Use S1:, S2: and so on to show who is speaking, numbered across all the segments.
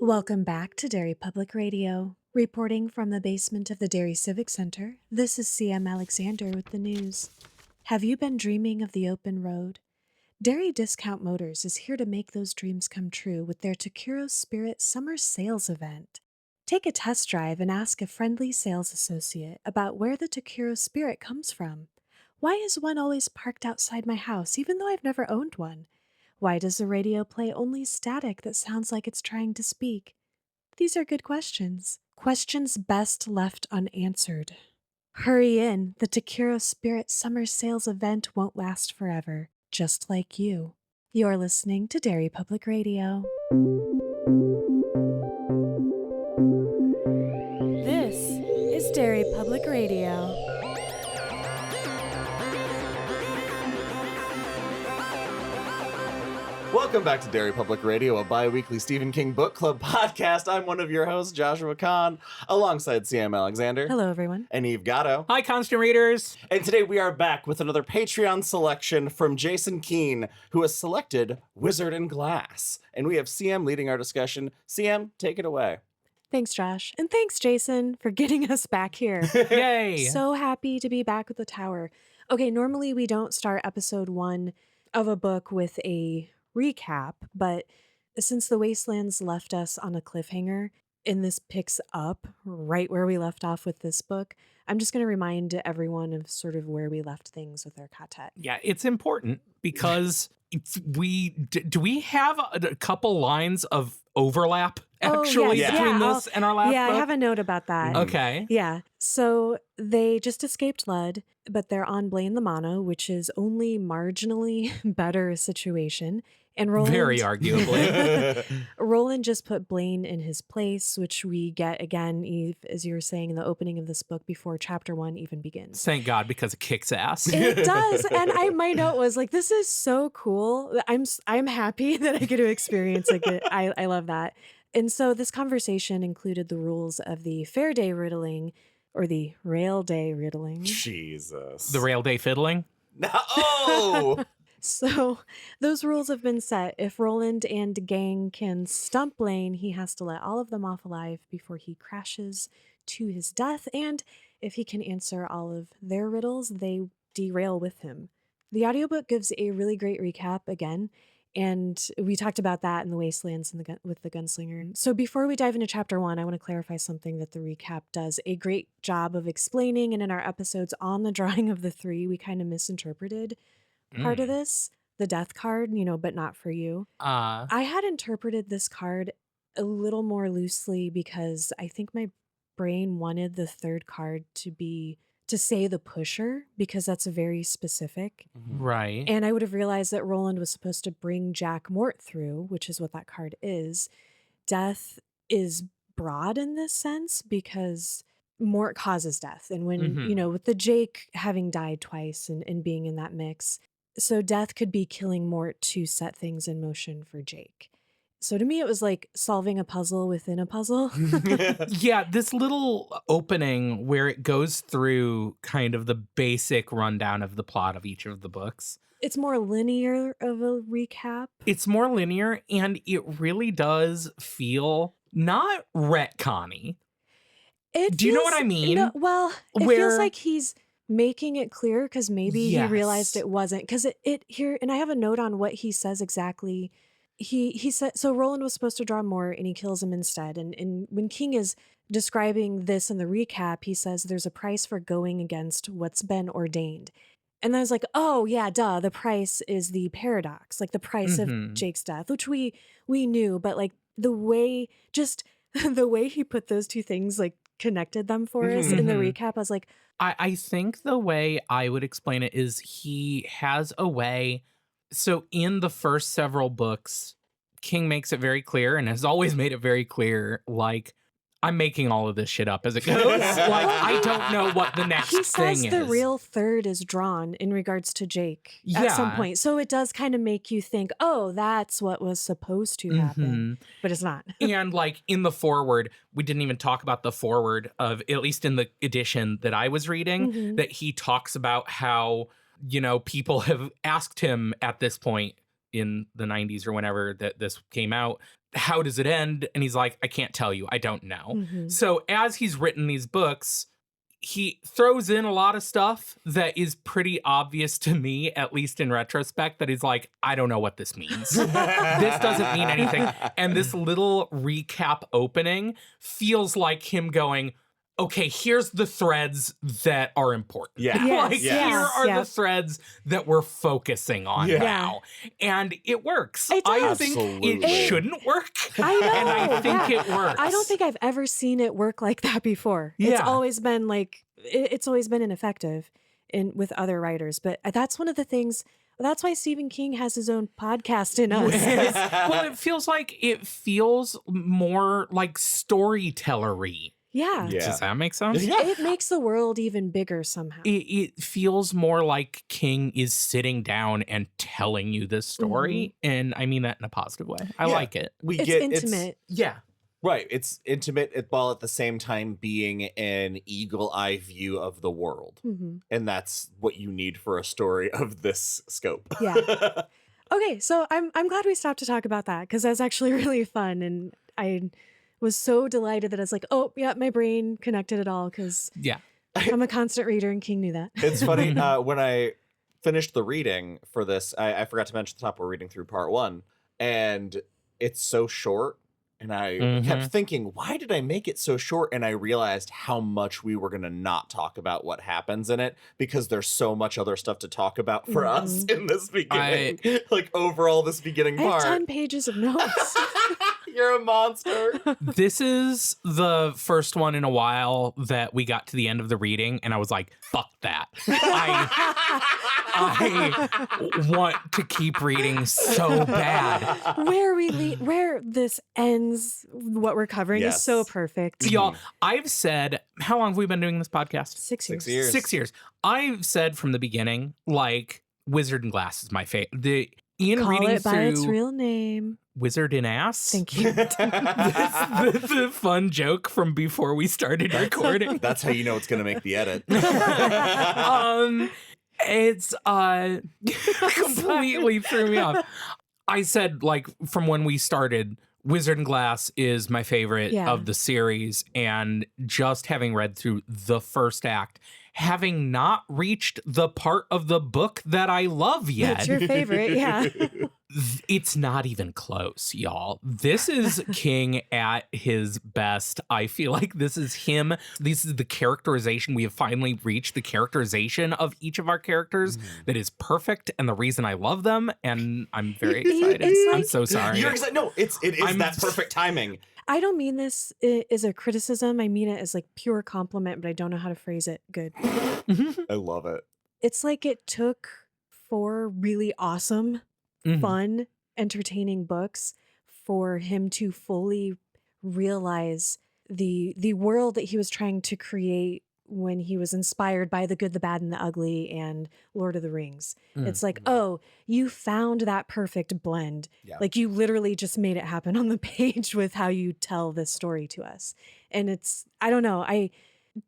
S1: Welcome back to Derry Public Radio. Reporting from the basement of the Derry Civic Center, this is CM Alexander with the news. Have you been dreaming of the open road? Derry Discount Motors is here to make those dreams come true with their Takuro Spirit Summer Sales event. Take a test drive and ask a friendly sales associate about where the Takuro Spirit comes from. Why is one always parked outside my house even though I've never owned one? Why does the radio play only static that sounds like it's trying to speak? These are good questions. Questions best left unanswered. Hurry in, the Takuro Spirit Summer Sales event won't last forever, just like you. You're listening to Derry Public Radio. This is Derry Public Radio.
S2: Welcome back to Derry Public Radio, a bi-weekly Stephen King book club podcast. I'm one of your hosts, Joshua Kahn, alongside CM Alexander.
S1: Hello, everyone.
S2: And Eve Gatto.
S3: Hi, constant readers.
S2: And today we are back with another Patreon selection from Jason Keene, who has selected Wizard and Glass. And we have CM leading our discussion. CM, take it away.
S1: Thanks, Josh. And thanks, Jason, for getting us back here.
S3: Yay.
S1: So happy to be back with the tower. Okay, normally we don't start episode 1 of a book with a recap, but since The Wastelands left us on a cliffhanger and this picks up right where we left off with this book, I'm just going to remind everyone of sort of where we left things with our Ka Tet.
S3: Yeah, it's important because do we have a couple lines of overlap actually between this and our last book?
S1: Yeah, I have a note about that.
S3: Okay.
S1: Yeah. So they just escaped Lud, but they're on Blaine the Mono, which is only marginally better situation. And Roland,
S3: very arguably.
S1: Roland just put Blaine in his place, which we get again, Eve, as you were saying, in the opening of this book before chapter 1 even begins.
S3: Thank God, because it kicks ass.
S1: It does. And my note was like, this is so cool. I'm happy that I get to experience it. I love that. And so this conversation included the rules of the fair day riddling or the rail day riddling.
S2: Jesus.
S3: The rail day fiddling?
S2: Oh!
S1: So those rules have been set. If Roland and gang can stump Blaine, he has to let all of them off alive before he crashes to his death. And if he can answer all of their riddles, they derail with him. The audiobook gives a really great recap again. And we talked about that in The Wastelands and with the Gunslinger. So before we dive into chapter 1, I want to clarify something that the recap does a great job of explaining. And in our episodes on the drawing of the three, we kind of misinterpreted part of this, the death card, but not for you. I had interpreted this card a little more loosely because I think my brain wanted the third card to say the pusher, because that's very specific.
S3: Right.
S1: And I would have realized that Roland was supposed to bring Jack Mort through, which is what that card is. Death is broad in this sense because Mort causes death. And when, with the Jake having died twice and being in that mix, so death could be killing Mort to set things in motion for Jake. So to me, it was like solving a puzzle within a puzzle.
S3: Yeah, this little opening where it goes through kind of the basic rundown of the plot of each of the books.
S1: It's more linear of a recap.
S3: It's more linear, and it really does feel not retconny. Do you know what I mean?
S1: It feels like he's making it clear because maybe he realized it wasn't. Because it here, and I have a note on what he says exactly. He said, so Roland was supposed to draw Mort and he kills him instead. And when King is describing this in the recap, he says there's a price for going against what's been ordained. And I was like, oh yeah, duh. The price is the paradox, like the price of Jake's death, which we knew, but like the way he put those two things, like connected them for us in the recap, I was like,
S3: I think the way I would explain it is he has a way. So in the first several books, King makes it very clear and has always made it very clear, like, I'm making all of this shit up as it goes. Like, I don't know what the next thing is.
S1: He says the real third is drawn in regards to Jake at some point. So it does kind of make you think, oh, that's what was supposed to happen. But it's not.
S3: And like in the foreword, we didn't even talk about the foreword of, at least in the edition that I was reading, that he talks about how, people have asked him at this point, in the 90s or whenever that this came out. How does it end? And he's like, I can't tell you. I don't know.
S1: Mhm.
S3: So as he's written these books, he throws in a lot of stuff that is pretty obvious to me, at least in retrospect, that he's like, I don't know what this means. This doesn't mean anything. And this little recap opening feels like him going, okay, here's the threads that are important.
S2: Yeah.
S1: Yes,
S3: Like,
S1: yes,
S3: here are
S1: yep.
S3: the threads that we're focusing on
S2: Yeah.
S3: now. And it works.
S1: It
S3: I
S1: does.
S3: think
S2: Absolutely.
S3: it shouldn't work.
S1: I know.
S3: And I think
S1: yeah.
S3: it works.
S1: I don't think I've ever seen it work like that before. It's
S3: Yeah.
S1: always been like it's always been ineffective with other writers. But that's one of the things. That's why Stephen King has his own podcast in us.
S3: Well, it feels more like storytellery.
S1: Yeah.
S2: Yeah.
S3: Does that make sense?
S2: Yeah.
S1: It makes the world even bigger somehow.
S3: It feels more like King is sitting down and telling you this story. And I mean that in a positive way. I
S2: Yeah.
S3: like it.
S2: We
S1: It's
S2: get
S1: intimate.
S3: Yeah.
S2: Right. It's intimate while at the same time being an eagle eye view of the world.
S1: Mhm.
S2: And that's what you need for a story of this scope.
S1: Yeah. Okay, so I'm glad we stopped to talk about that because that's actually really fun, and I was so delighted that I was like, oh yeah, my brain connected it all because
S3: Yeah.
S1: I'm a constant reader, and King knew that.
S2: It's funny. When I finished the reading for this, I forgot to mention at the top we're reading through part 1, and it's so short. And I kept thinking, why did I make it so short? And I realized how much we were going to not talk about what happens in it because there's so much other stuff to talk about for us in this beginning. Like overall, this beginning
S1: I have
S2: part.
S1: 10 pages of notes.
S2: You're a monster.
S3: This is the first one in a while that we got to the end of the reading, and I was like, fuck that. I want to keep reading so bad.
S1: Where this ends, what we're covering is so
S2: Yes.
S1: perfect.
S3: Y'all, I've said, how long have we been doing this podcast?
S1: 6 years.
S2: 6 years.
S3: 6 years. I've said from the beginning, like, Wizard and Glass is my favorite. In
S1: Call
S3: reading
S1: it by its
S3: through
S1: real name.
S3: Wizard in Ass.
S1: Thank you.
S3: the fun joke from before we started recording.
S2: That's how you know it's going to make the edit.
S3: It's completely threw me off. I said, like, from when we started, Wizard and Glass is my favorite
S1: Yeah.
S3: of the series, and just having read through the first act, having not reached the part of the book that I love yet,
S1: It's your favorite, yeah.
S3: it's not even close, y'all. This is King at his best. I feel like this is him. This is the characterization. We have finally reached the characterization of each of our characters that is perfect and the reason I love them. And I'm very excited.
S1: It's
S3: I'm
S1: like-
S3: so sorry.
S2: You're excited. No, it is that perfect timing.
S1: I don't mean this as a criticism. I mean it as like pure compliment, but I don't know how to phrase it good.
S2: I love it.
S1: It's like it took 4 really awesome,
S3: Mhm.
S1: fun, entertaining books for him to fully realize the world that he was trying to create when he was inspired by The Good, the Bad, and the Ugly and Lord of the Rings. It's like, oh, you found that perfect blend.
S2: Yeah.
S1: Like you literally just made it happen on the page with how you tell this story to us. And it's, I don't know,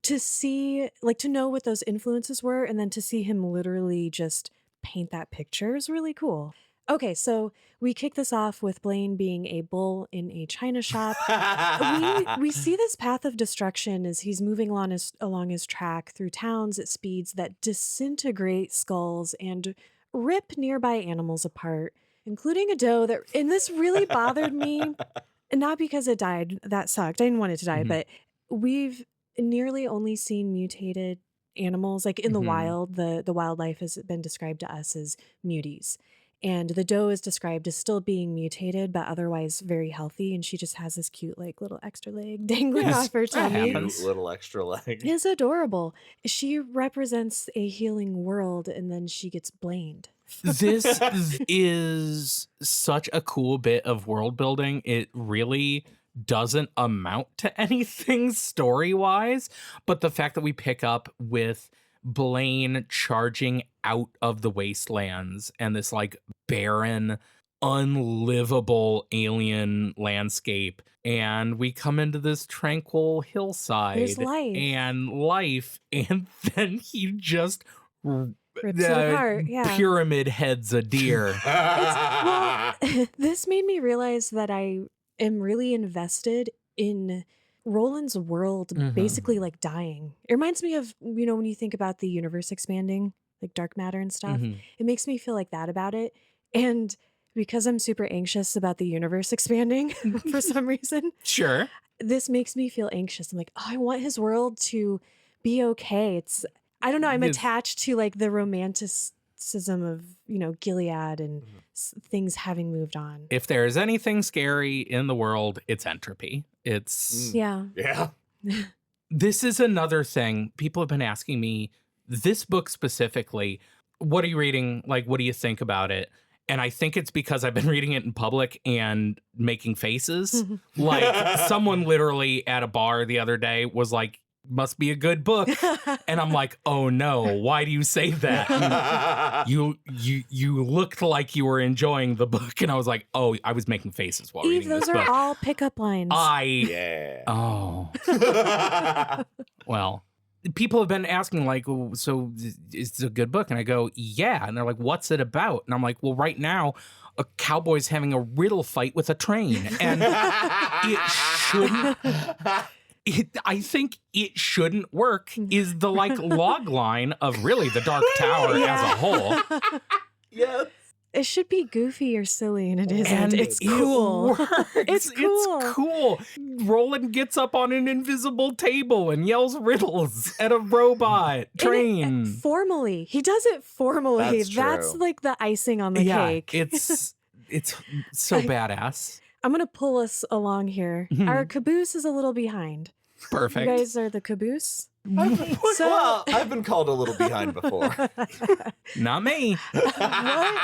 S1: to see, like to know what those influences were and then to see him literally just paint that picture is really cool. Okay, so we kick this off with Blaine being a bull in a china shop. we see this path of destruction as he's moving along his track through towns at speeds that disintegrate skulls and rip nearby animals apart, including a doe and this really bothered me, not because it died, that sucked, I didn't want it to die, but we've nearly only seen mutated animals, like in the wild, the wildlife has been described to us as muties. And the doe is described as still being mutated, but otherwise very healthy. And she just has this cute, like, little extra leg dangling
S3: Yes,
S1: off her
S3: that
S1: tummy.
S3: happens.
S2: Cute little extra leg.
S1: It's adorable. She represents a healing world, and then she gets blamed.
S3: This is such a cool bit of world building. It really doesn't amount to anything story-wise, but the fact that we pick up with Blaine charging out of the wastelands and this like barren, unlivable alien landscape, and we come into this tranquil hillside
S1: There's life.
S3: and then he just
S1: rips it apart. Yeah.
S3: Pyramid heads a deer.
S1: This made me realize that I am really invested in Roland's world basically like dying. It reminds me of, when you think about the universe expanding, like dark matter and stuff, it makes me feel like that about it. And because I'm super anxious about the universe expanding for some reason.
S3: Sure.
S1: This makes me feel anxious. I'm like, oh, I want his world to be okay. I don't know. I'm attached to like the romanticism of, Gilead and things having moved on.
S3: If there's anything scary in the world, it's entropy. It's
S1: Yeah.
S3: This is another thing. People have been asking me, this book specifically, what are you reading? Like, what do you think about it? And I think it's because I've been reading it in public and making faces. Like someone literally at a bar the other day was like, must be a good book. And I'm like, oh no, why do you say that? You looked like you were enjoying the book. And I was like, oh, I was making faces while reading this book.
S1: Those are all pickup lines.
S3: Oh. Well, people have been asking like, so is it a good book? And I go, yeah. And they're like, what's it about? And I'm like, well, right now, a cowboy's having a riddle fight with a train. And it shouldn't... I think it shouldn't work is the like log line of really the Dark Tower as a whole.
S2: Yes.
S1: It should be goofy or silly, and it isn't.
S3: And
S1: it's cool.
S3: It's cool. Roland gets up on an invisible table and yells riddles at a robot train.
S1: Formally. He does it formally.
S2: That's true.
S1: like the icing on the cake.
S3: It's so badass.
S1: I'm going to pull us along here. Our caboose is a little behind.
S3: Perfect.
S1: You guys are the caboose?
S2: Well, I've been called a little behind before.
S3: Not me.
S1: What?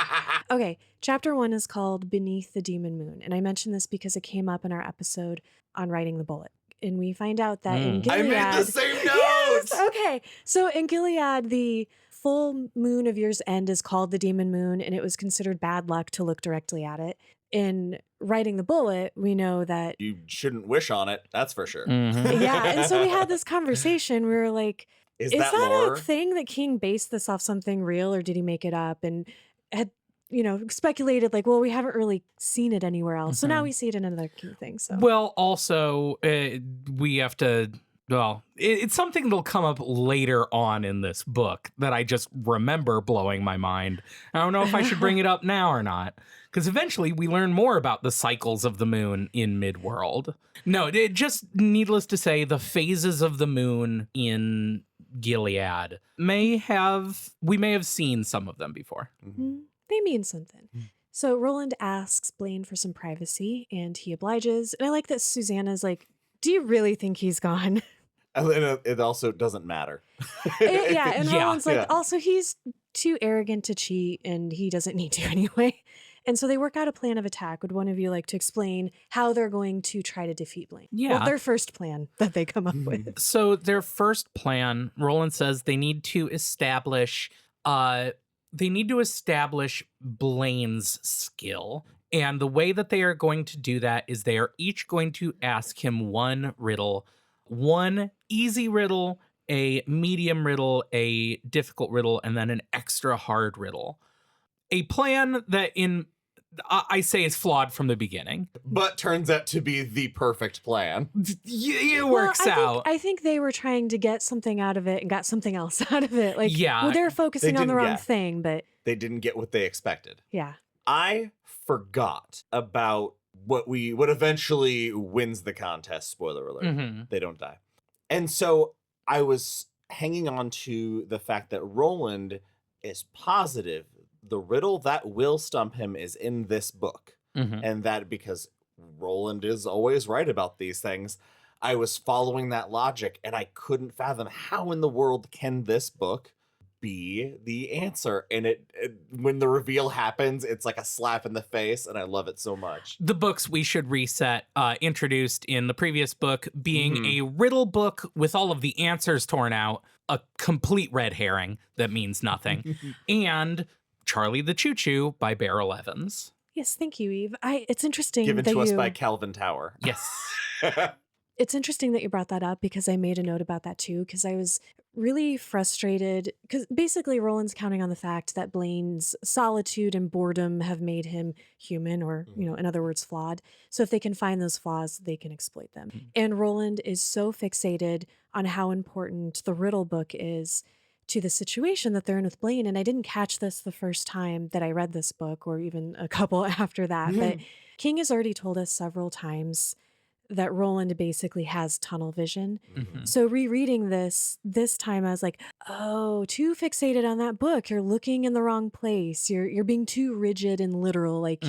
S1: Okay, chapter 1 is called Beneath the Demon Moon. And I mentioned this because it came up in our episode on Writing the Bullet. And we find out that in Gilead...
S2: I made the same notes!
S1: Yes! Okay, so in Gilead, the full moon of year's end is called the Demon Moon, and it was considered bad luck to look directly at it. In Writing the Bullet, we know that...
S2: You shouldn't wish on it, that's for sure.
S1: Yeah, and so we had this conversation. We were like, is that
S2: lore?
S1: a thing that King based this off something real, or did he make it up? And had, speculated like, well, we haven't really seen it anywhere else. So now we see it in another King thing. So
S3: Well, also, we have to... Well, it's something that'll come up later on in this book that I just remember blowing my mind. I don't know if I should bring it up now or not, because eventually we learn more about the cycles of the moon in Midworld. No, it just needless to say, the phases of the moon in Gilead we may have seen some of them before.
S1: They mean something. So Roland asks Blaine for some privacy, and he obliges. And I like that Susanna's like, do you really think he's gone?
S2: And it also doesn't matter.
S1: And Roland's like, also, he's too arrogant to cheat, and he doesn't need to anyway. And so they work out a plan of attack. Would one of you like to explain how they're going to try to defeat Blaine?
S3: Yeah.
S1: Well, their first plan that they come up with.
S3: So their first plan, Roland says they need to establish Blaine's skill. And the way that they are going to do that is they are each going to ask him one riddle, one easy riddle, a medium riddle, a difficult riddle, and then an extra hard riddle. A plan that I say is flawed from the beginning.
S2: But turns out to be the perfect plan.
S3: It works out.
S1: I think they were trying to get something out of it and got something else out of it. Like, they were focusing on the wrong thing, but...
S2: They didn't get what they expected.
S1: Yeah.
S2: I forgot about what eventually wins the contest. Spoiler alert. They don't die. And so I was hanging on to the fact that Roland is positive the riddle that will stump him is in this book. And that because Roland is always right about these things, I was following that logic and I couldn't fathom how in the world can this book be the answer. And it when the reveal happens, it's like a slap in the face, and I love it so much.
S3: The books we should reset introduced in the previous book being a riddle book with all of the answers torn out, a complete red herring that means nothing, and Charlie the Choo Choo by Beryl Evans.
S1: Yes, thank you, Eve. It's interesting
S2: Given
S1: that
S2: to us by Calvin Tower.
S3: Yes.
S1: It's interesting that you brought that up because I made a note about that too, because I was really frustrated because basically Roland's counting on the fact that Blaine's solitude and boredom have made him human or, in other words, flawed. So if they can find those flaws, they can exploit them. And Roland is so fixated on how important the riddle book is to the situation that they're in with Blaine. And I didn't catch this the first time that I read this book or even a couple after that. But King has already told us several times that Roland basically has tunnel vision. So rereading this time, I was like, oh, too fixated on that book. You're looking in the wrong place. You're being too rigid and literal like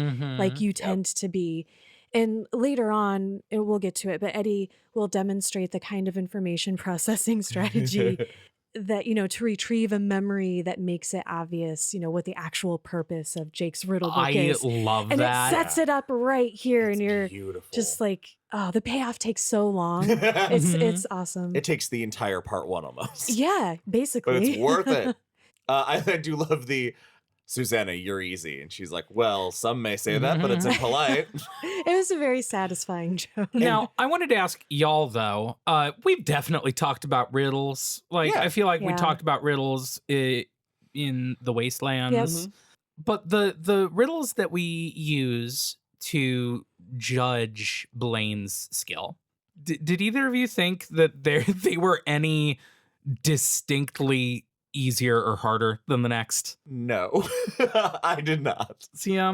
S1: you tend to be. And later on, and we'll get to it, but Eddie will demonstrate the kind of information processing strategy that, to retrieve a memory that makes it obvious, what the actual purpose of Jake's riddle book is.
S3: I love
S1: and
S3: that.
S1: And it sets it up right here.
S2: It's
S1: and you're
S2: beautiful.
S1: Just like, oh, the payoff takes so long. It's awesome.
S2: It takes the entire part 1 almost.
S1: Yeah, basically.
S2: But it's worth it. I do love the Susanna, you're easy. And she's like, well, some may say that, but it's impolite.
S1: It was a very satisfying joke.
S3: Now, I wanted to ask y'all, though, we've definitely talked about riddles. I feel like we talked about riddles in the Wastelands. But the riddles that we use to judge Blaine's skill, did either of you think that they were any distinctly easier or harder than the next?
S2: No, I did not.
S3: See,
S2: I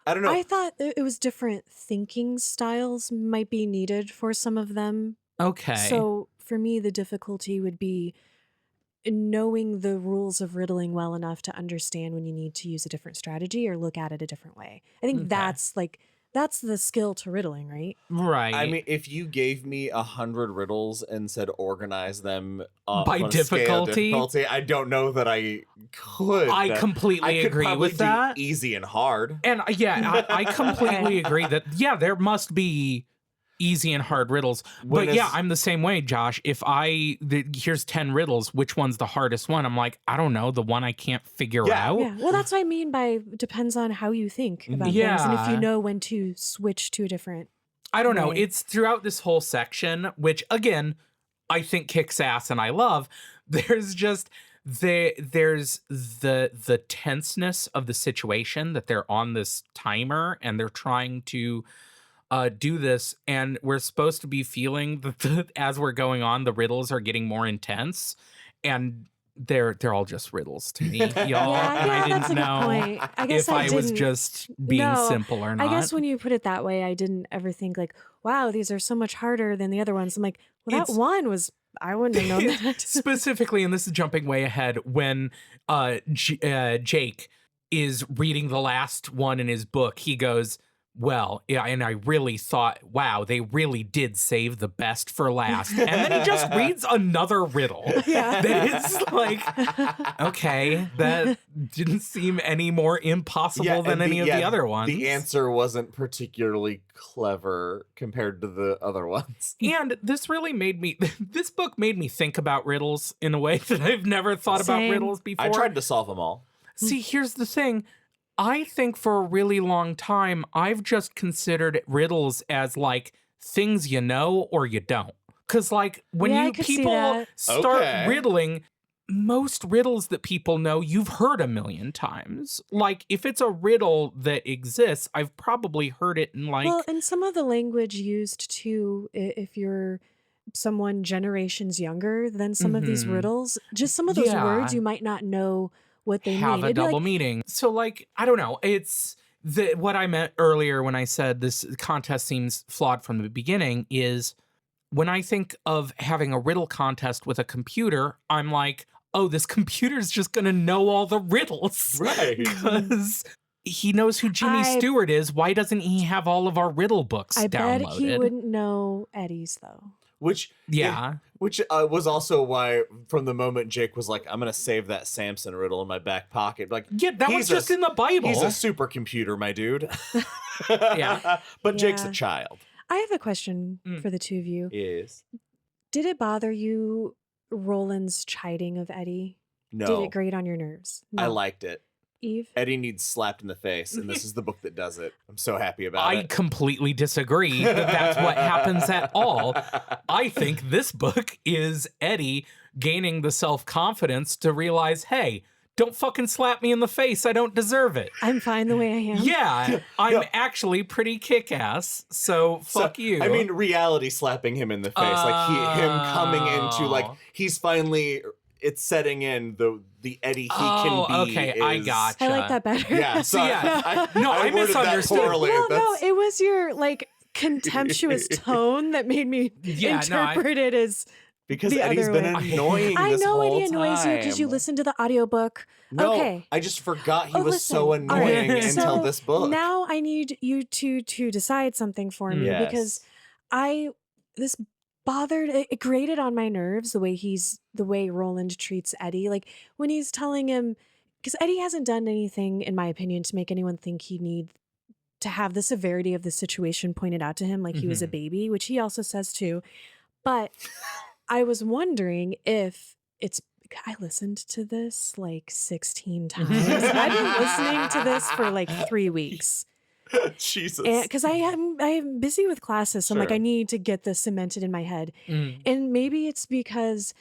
S2: don't know.
S1: I thought it was different thinking styles might be needed for some of them.
S3: Okay.
S1: So for me, the difficulty would be knowing the rules of riddling well enough to understand when you need to use a different strategy or look at it a different way. I think that's the skill to riddling, right?
S3: Right.
S2: I mean, if you gave me 100 riddles and said organize them
S3: by difficulty,
S2: I don't know that I could.
S3: I completely agree with that.
S2: Easy and hard.
S3: And I completely agree that, there must be easy and hard riddles. But I'm the same way, Josh. If here's 10 riddles, which one's the hardest one? I'm like, I don't know, the one I can't figure out.
S1: Yeah, well, that's what I mean by depends on how you think about things and if you know when to switch to a different
S3: I don't know.
S1: way.
S3: It's throughout this whole section, which again, I think kicks ass and I love. There's just there's the tenseness of the situation that they're on this timer and they're trying to do this, and we're supposed to be feeling that as we're going on, the riddles are getting more intense, and they're all just riddles to me, y'all. And I didn't know if I was just being simple or not.
S1: I guess when you put it that way, I didn't ever think like, wow, these are so much harder than the other ones. I'm like, well, that one was, I wouldn't have known that.
S3: Specifically, and this is jumping way ahead, when Jake is reading the last one in his book, he goes, well, yeah, and I really thought, wow, they really did save the best for last. And then he just reads another riddle.
S1: Yeah.
S3: That is like, okay, that didn't seem any more impossible than any of the other ones.
S2: The answer wasn't particularly clever compared to the other ones.
S3: And this book made me think about riddles in a way that I've never thought about riddles before.
S2: I tried to solve them all.
S3: See, here's the thing. I think for a really long time, I've just considered riddles as like things you know or you don't. Because like when people start riddling, most riddles that people know, you've heard a million times. Like if it's a riddle that exists, I've probably heard it in like...
S1: Well, and some of the language used too, if you're someone generations younger than some of these riddles, just some of those words you might not know what they
S3: have
S1: mean.
S3: A double meaning. So like, I don't know. It's what I meant earlier when I said this contest seems flawed from the beginning is when I think of having a riddle contest with a computer, I'm like, oh, this computer's just going to know all the riddles.
S2: Right.
S3: Because he knows who Jimmy Stewart is. Why doesn't he have all of our riddle books downloaded?
S1: I bet he wouldn't know Eddie's though.
S2: Which was also why, from the moment Jake was like, I'm going to save that Samson riddle in my back pocket. Like,
S3: that was just in the Bible.
S2: He's a supercomputer, my dude. But Jake's a child.
S1: I have a question for the two of you.
S2: Yes.
S1: Did it bother you, Roland's chiding of Eddie?
S2: No.
S1: Did it grate on your nerves? No.
S2: I liked it.
S1: Eve?
S2: Eddie needs slapped in the face, and this is the book that does it. I'm so happy about it.
S3: I completely disagree that that's what happens at all. I think this book is Eddie gaining the self-confidence to realize, hey, don't fucking slap me in the face. I don't deserve it.
S1: I'm fine the way I am.
S3: Yeah, I'm actually pretty kick-ass, so fuck you.
S2: I mean, reality slapping him in the face. Like, him coming into, like, he's finally... It's setting in the Eddie he can be.
S3: Okay, I gotcha.
S1: I like that better.
S2: Yeah, so
S3: I
S2: worded
S3: misunderstood.
S2: That poorly.
S1: Well, no, it was your like contemptuous tone that made me interpret it as
S2: because
S1: the
S2: Eddie's
S1: other
S2: been
S1: way.
S2: annoying.
S1: I
S2: this
S1: know
S2: whole
S1: Eddie annoys you because you
S2: time.
S1: listen to the audiobook.
S2: No,
S1: okay.
S2: I just forgot he was
S1: listen.
S2: so
S1: All
S2: annoying
S1: right.
S2: until
S1: So
S2: this book.
S1: Now I need you to decide something for me
S2: Yes.
S1: because this bothered it grated on my nerves the way Roland treats Eddie. Like when he's telling him, because Eddie hasn't done anything, in my opinion, to make anyone think he need to have the severity of the situation pointed out to him like he was a baby, which he also says too. But I was wondering if I listened to this like 16 times. I've been listening to this for like 3 weeks.
S2: Jesus.
S1: Because I am busy with classes, so I'm like,
S2: Sure.
S1: I need to get this cemented in my head. And maybe it's because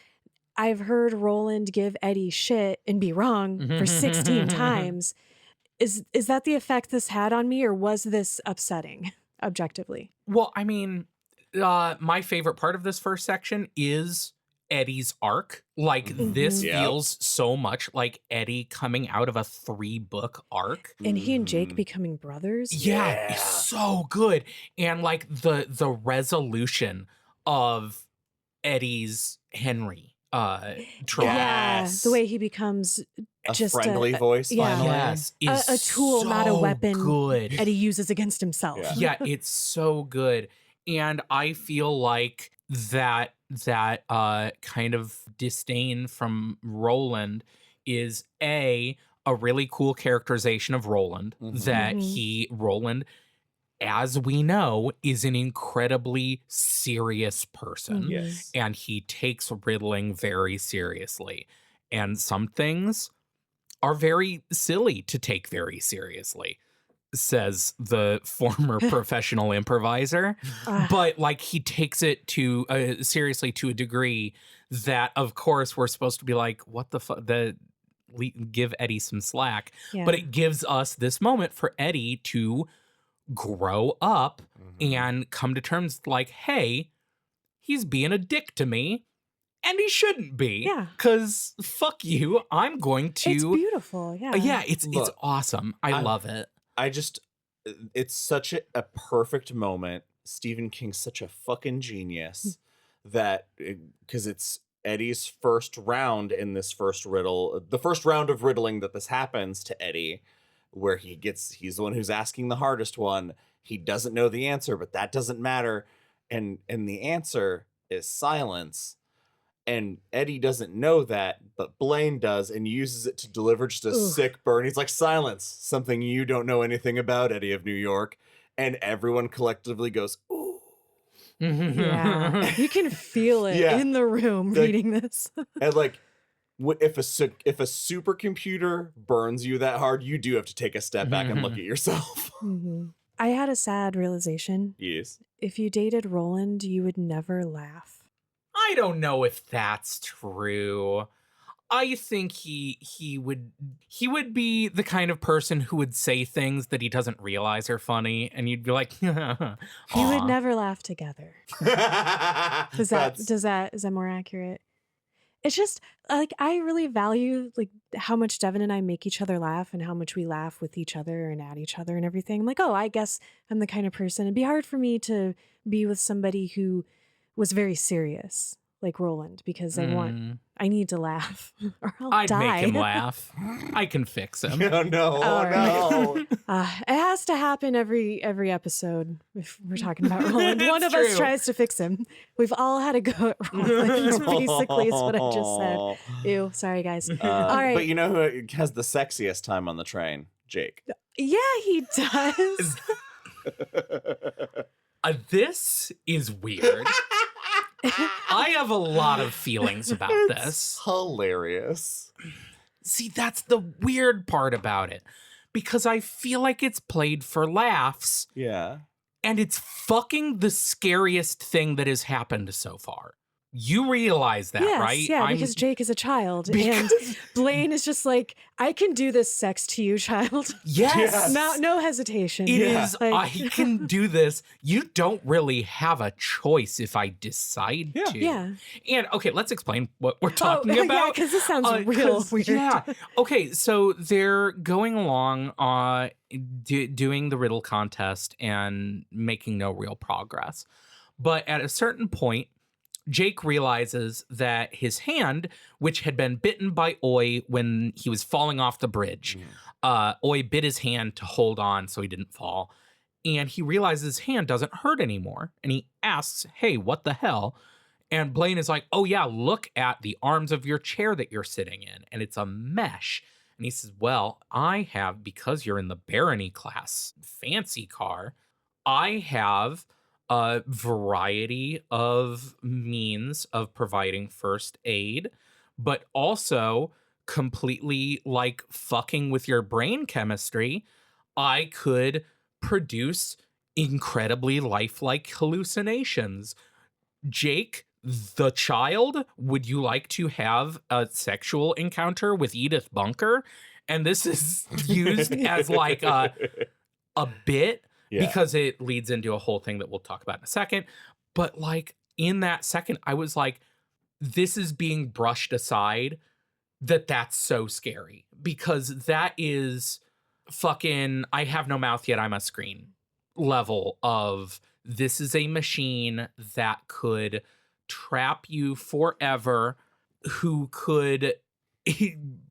S1: I've heard Roland give Eddie shit and be wrong for 16 times. Is that the effect this had on me, or was this upsetting objectively?
S3: Well, I mean, my favorite part of this first section is Eddie's arc. Like this
S2: Yep.
S3: feels so much like Eddie coming out of a 3-book arc.
S1: And he and Jake becoming brothers?
S3: Yeah,
S2: Yeah.
S3: it's so good. And like the resolution of Eddie's Henry trope.
S1: Yeah,
S2: Yes.
S1: the way he becomes
S2: a
S1: just
S2: friendly voice,
S1: yeah.
S2: finally.
S3: Yes, is
S1: a tool, not a
S3: so
S1: weapon.
S3: Good.
S1: Eddie uses against himself.
S2: Yeah.
S3: Yeah, it's so good. And I feel like that kind of disdain from Roland is a really cool characterization of Roland.
S2: Mhm.
S3: That
S1: Mhm.
S3: Roland, as we know, is an incredibly serious person.
S1: Mhm.
S2: Yes.
S3: And he takes riddling very seriously. And some things are very silly to take very seriously, says the former professional improviser.
S1: Ah,
S3: But like he takes it to seriously to a degree that, of course, we're supposed to be like, what the fuck? Give Eddie some slack.
S1: yeah.
S3: But it gives us this moment for Eddie to grow up
S2: Mhm.
S3: and come to terms like, hey, he's being a dick to me. And he shouldn't be.
S1: Yeah.
S3: Because fuck you. I'm going to.
S1: It's beautiful. Yeah.
S3: Yeah, it's
S2: Look,
S3: awesome. I love it.
S2: It's such a perfect moment. Stephen King's such a fucking genius that, because it's Eddie's first round in this first riddle, the first round of riddling that this happens to Eddie, where he's the one who's asking the hardest one. He doesn't know the answer, but that doesn't matter. And the answer is silence. And Eddie doesn't know that, but Blaine does, and uses it to deliver just a sick burn. He's like, silence, something you don't know anything about, Eddie of New York. And everyone collectively goes, ooh.
S1: Yeah. You can feel it
S2: Yeah.
S1: in the room
S2: Like-
S1: reading this.
S2: And like, if a supercomputer burns you that hard, you do have to take a step back and look at yourself.
S1: Mhm. I had a sad realization.
S2: Yes.
S1: If you dated Roland, you would never laugh.
S3: I don't know if that's true. I think he would be the kind of person who would say things that he doesn't realize are funny, and you'd be like,
S1: You would never laugh together. Is that more accurate? It's just like I really value like how much Devin and I make each other laugh and how much we laugh with each other and at each other and everything. I'm like, oh, I guess I'm the kind of person. It'd be hard for me to be with somebody who was very serious, like Roland, because I need to laugh or I'll
S3: I'd
S1: die.
S3: make him laugh. I can fix him.
S2: No, no,
S1: All
S2: no.
S1: It has to happen every episode if we're talking about Roland. One of
S3: It's
S1: us
S3: true.
S1: tries to fix him. We've all had a go at Roland, basically, is what I just said. Ew, sorry, guys. All right.
S2: But you know who has the sexiest time on the train? Jake.
S1: Yeah, he does.
S3: This is weird. I have a lot of feelings about this.
S2: Hilarious.
S3: See, that's the weird part about it. Because I feel like it's played for laughs.
S2: Yeah.
S3: And it's fucking the scariest thing that has happened so far. You realize that,
S1: yes,
S3: right?
S1: Yeah, because Jake is a child. And Blaine is just like, I can do this sex to you, child.
S3: Yes.
S1: No hesitation.
S3: It is, I can do this. You don't really have a choice if I decide to.
S1: Yeah.
S3: And okay, let's explain what we're talking about.
S1: Yeah, because this sounds real weird.
S3: Yeah. Okay, so they're going along doing the riddle contest and making no real progress. But at a certain point, Jake realizes that his hand, which had been bitten by Oi when he was falling off the bridge, Oi bit his hand to hold on so he didn't fall. And he realizes his hand doesn't hurt anymore. And he asks, hey, what the hell? And Blaine is like, oh yeah, look at the arms of your chair that you're sitting in. And it's a mesh. And he says, well, I have, because you're in the barony class fancy car, I have a variety of means of providing first aid, but also completely like fucking with your brain chemistry. I could produce incredibly lifelike hallucinations. Jake, the child, would you like to have a sexual encounter with Edith Bunker? And this is used as like a bit. Yeah. Because it leads into a whole thing that we'll talk about in a second. But like in that second, I was like, this is being brushed aside. That's so scary. Because that is fucking I have no mouth yet, I'm a screen level of this is a machine that could trap you forever, who could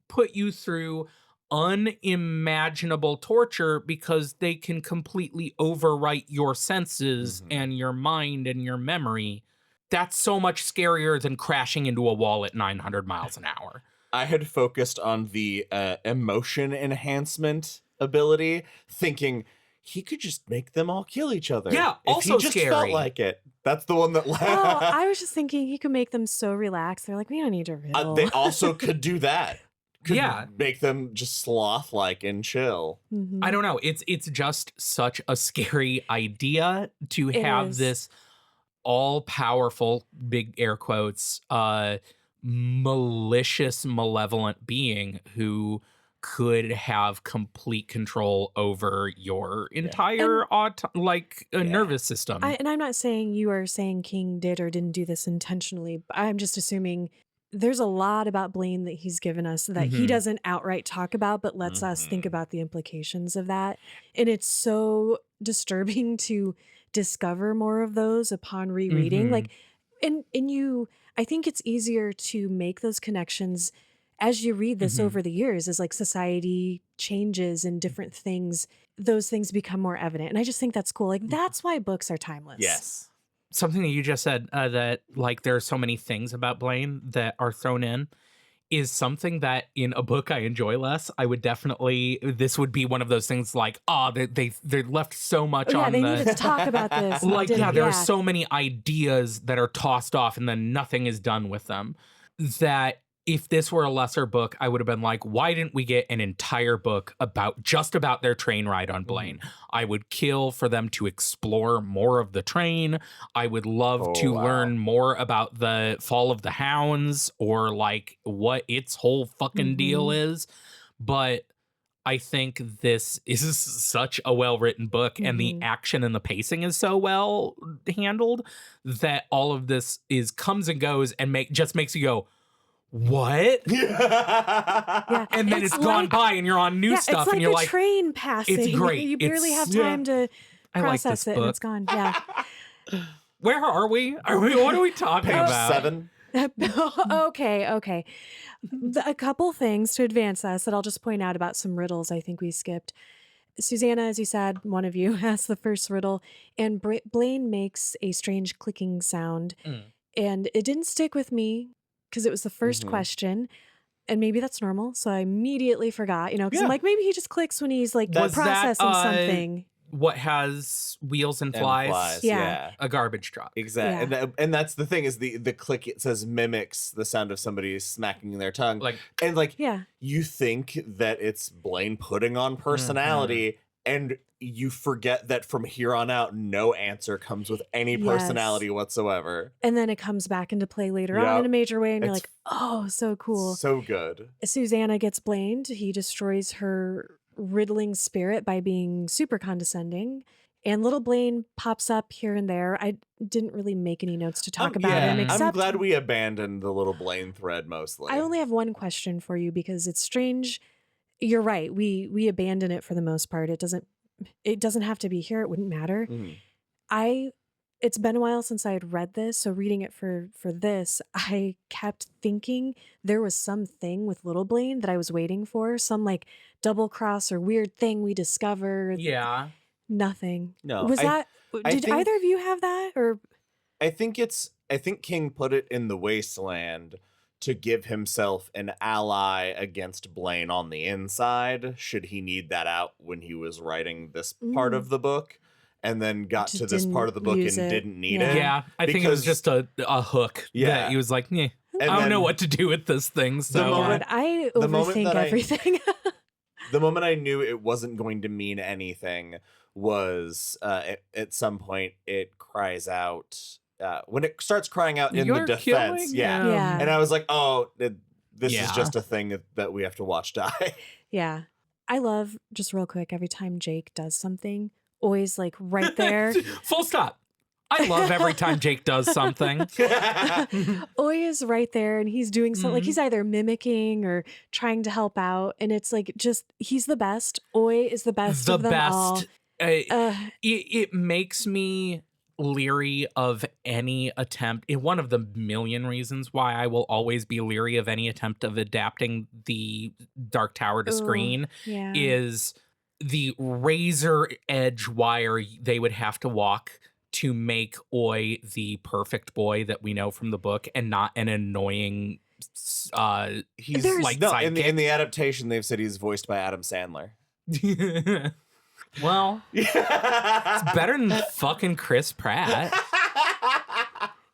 S3: put you through unimaginable torture because they can completely overwrite your senses and your mind and your memory. That's so much scarier than crashing into a wall at 900 miles an hour.
S2: I had focused on the emotion enhancement ability, thinking he could just make them all kill each other.
S3: Yeah,
S2: if
S3: also
S2: he just
S3: scary.
S2: Felt like it. That's the one that.
S1: I was just thinking he could make them so relaxed. They're like, we don't need to riddle.
S2: They also could do that. Could
S3: yeah,
S2: make them just sloth-like and chill.
S3: I don't know. It's just such a scary idea to have this all-powerful, big air quotes, malicious, malevolent being who could have complete control over your entire nervous system.
S1: And I'm not saying you are saying King did or didn't do this intentionally. But I'm just assuming there's a lot about Blaine that he's given us that he doesn't outright talk about, but lets us think about the implications of that. And it's so disturbing to discover more of those upon rereading. Like, and I think it's easier to make those connections as you read this over the years, as like society changes and different things, those things become more evident. And I just think that's cool. Like, that's why books are timeless.
S2: Yes.
S3: Something that you just said, that like there are so many things about Blaine that are thrown in, is something that in a book I enjoy less. I would definitely, this would be one of those things like, they left so much on
S1: they needed to talk about this.
S3: Like, there are so many ideas that are tossed off and then nothing is done with them, that if this were a lesser book, I would have been like, why didn't we get an entire book about their train ride on Blaine? I would kill for them to explore more of the train. I would love to learn more about the Fall of the Hounds or like what its whole fucking deal is. But I think this is such a well-written book and the action and the pacing is so well handled that all of this comes and goes and just makes you go, what? And then it's gone by and you're on new stuff
S1: it's
S3: and you're
S1: like
S3: like,
S1: a train passing.
S3: It's great.
S1: You barely have time to process it and it's gone. Yeah.
S3: Where are we? What are we talking about?
S2: 7.
S1: Okay. A couple things to advance us that I'll just point out about some riddles I think we skipped. Susanna, as you said, one of you asked the first riddle, and Blaine makes a strange clicking sound. And it didn't stick with me because it was the first question. And maybe that's normal. So I immediately forgot, because I'm like, maybe he just clicks when he's like processing something.
S3: what has wheels and flies?
S1: Yeah.
S3: A garbage truck.
S2: Exactly.
S1: Yeah.
S2: And that's the thing is the click, it says mimics the sound of somebody smacking their tongue.
S1: Yeah.
S2: You think that it's Blaine putting on personality, and you forget that from here on out, no answer comes with any personality whatsoever.
S1: And then it comes back into play later on in a major way, and you're
S2: It's
S1: like, oh, so cool.
S2: So good.
S1: Susanna gets blamed. He destroys her riddling spirit by being super condescending. And little Blaine pops up here and there. I didn't really make any notes to talk about him. Except
S2: I'm glad we abandoned the little Blaine thread mostly.
S1: I only have one question for you because it's strange. You're right. We abandon it for the most part. It doesn't have to be here. It wouldn't matter. It's been a while since I had read this, so reading it for this, I kept thinking there was something with little Blaine that I was waiting for, some like double cross or weird thing we discovered.
S3: Yeah.
S1: Nothing.
S2: No.
S1: Did either of you have that? Or
S2: I think King put it in the wasteland to give himself an ally against Blaine on the inside, should he need that out when he was writing this part of the book, and then got to this part of the book and didn't need it.
S3: Yeah, I think it was just a hook. That he was like, I don't know what to do with this thing. So
S1: I overthink everything.
S2: The moment I knew it wasn't going to mean anything was at some point it cries out. When it starts crying out in the defense, and I was like, "Oh, this is just a thing that we have to watch die."
S1: Yeah, I love, just real quick, every time Jake does something, always like right there.
S3: Full stop. I love every time Jake does something.
S1: Oy is right there, and he's doing something like he's either mimicking or trying to help out, and it's like he's the best. Oy is the best of them all.
S3: It makes me leery of any attempt. One of the million reasons why I will always be leery of any attempt of adapting the Dark Tower to screen is the razor edge wire they would have to walk to make Oy the perfect boy that we know from the book, and not an annoying he's like sidekick.
S2: In the adaptation they've said he's voiced by Adam Sandler.
S3: Well, it's better than fucking Chris Pratt.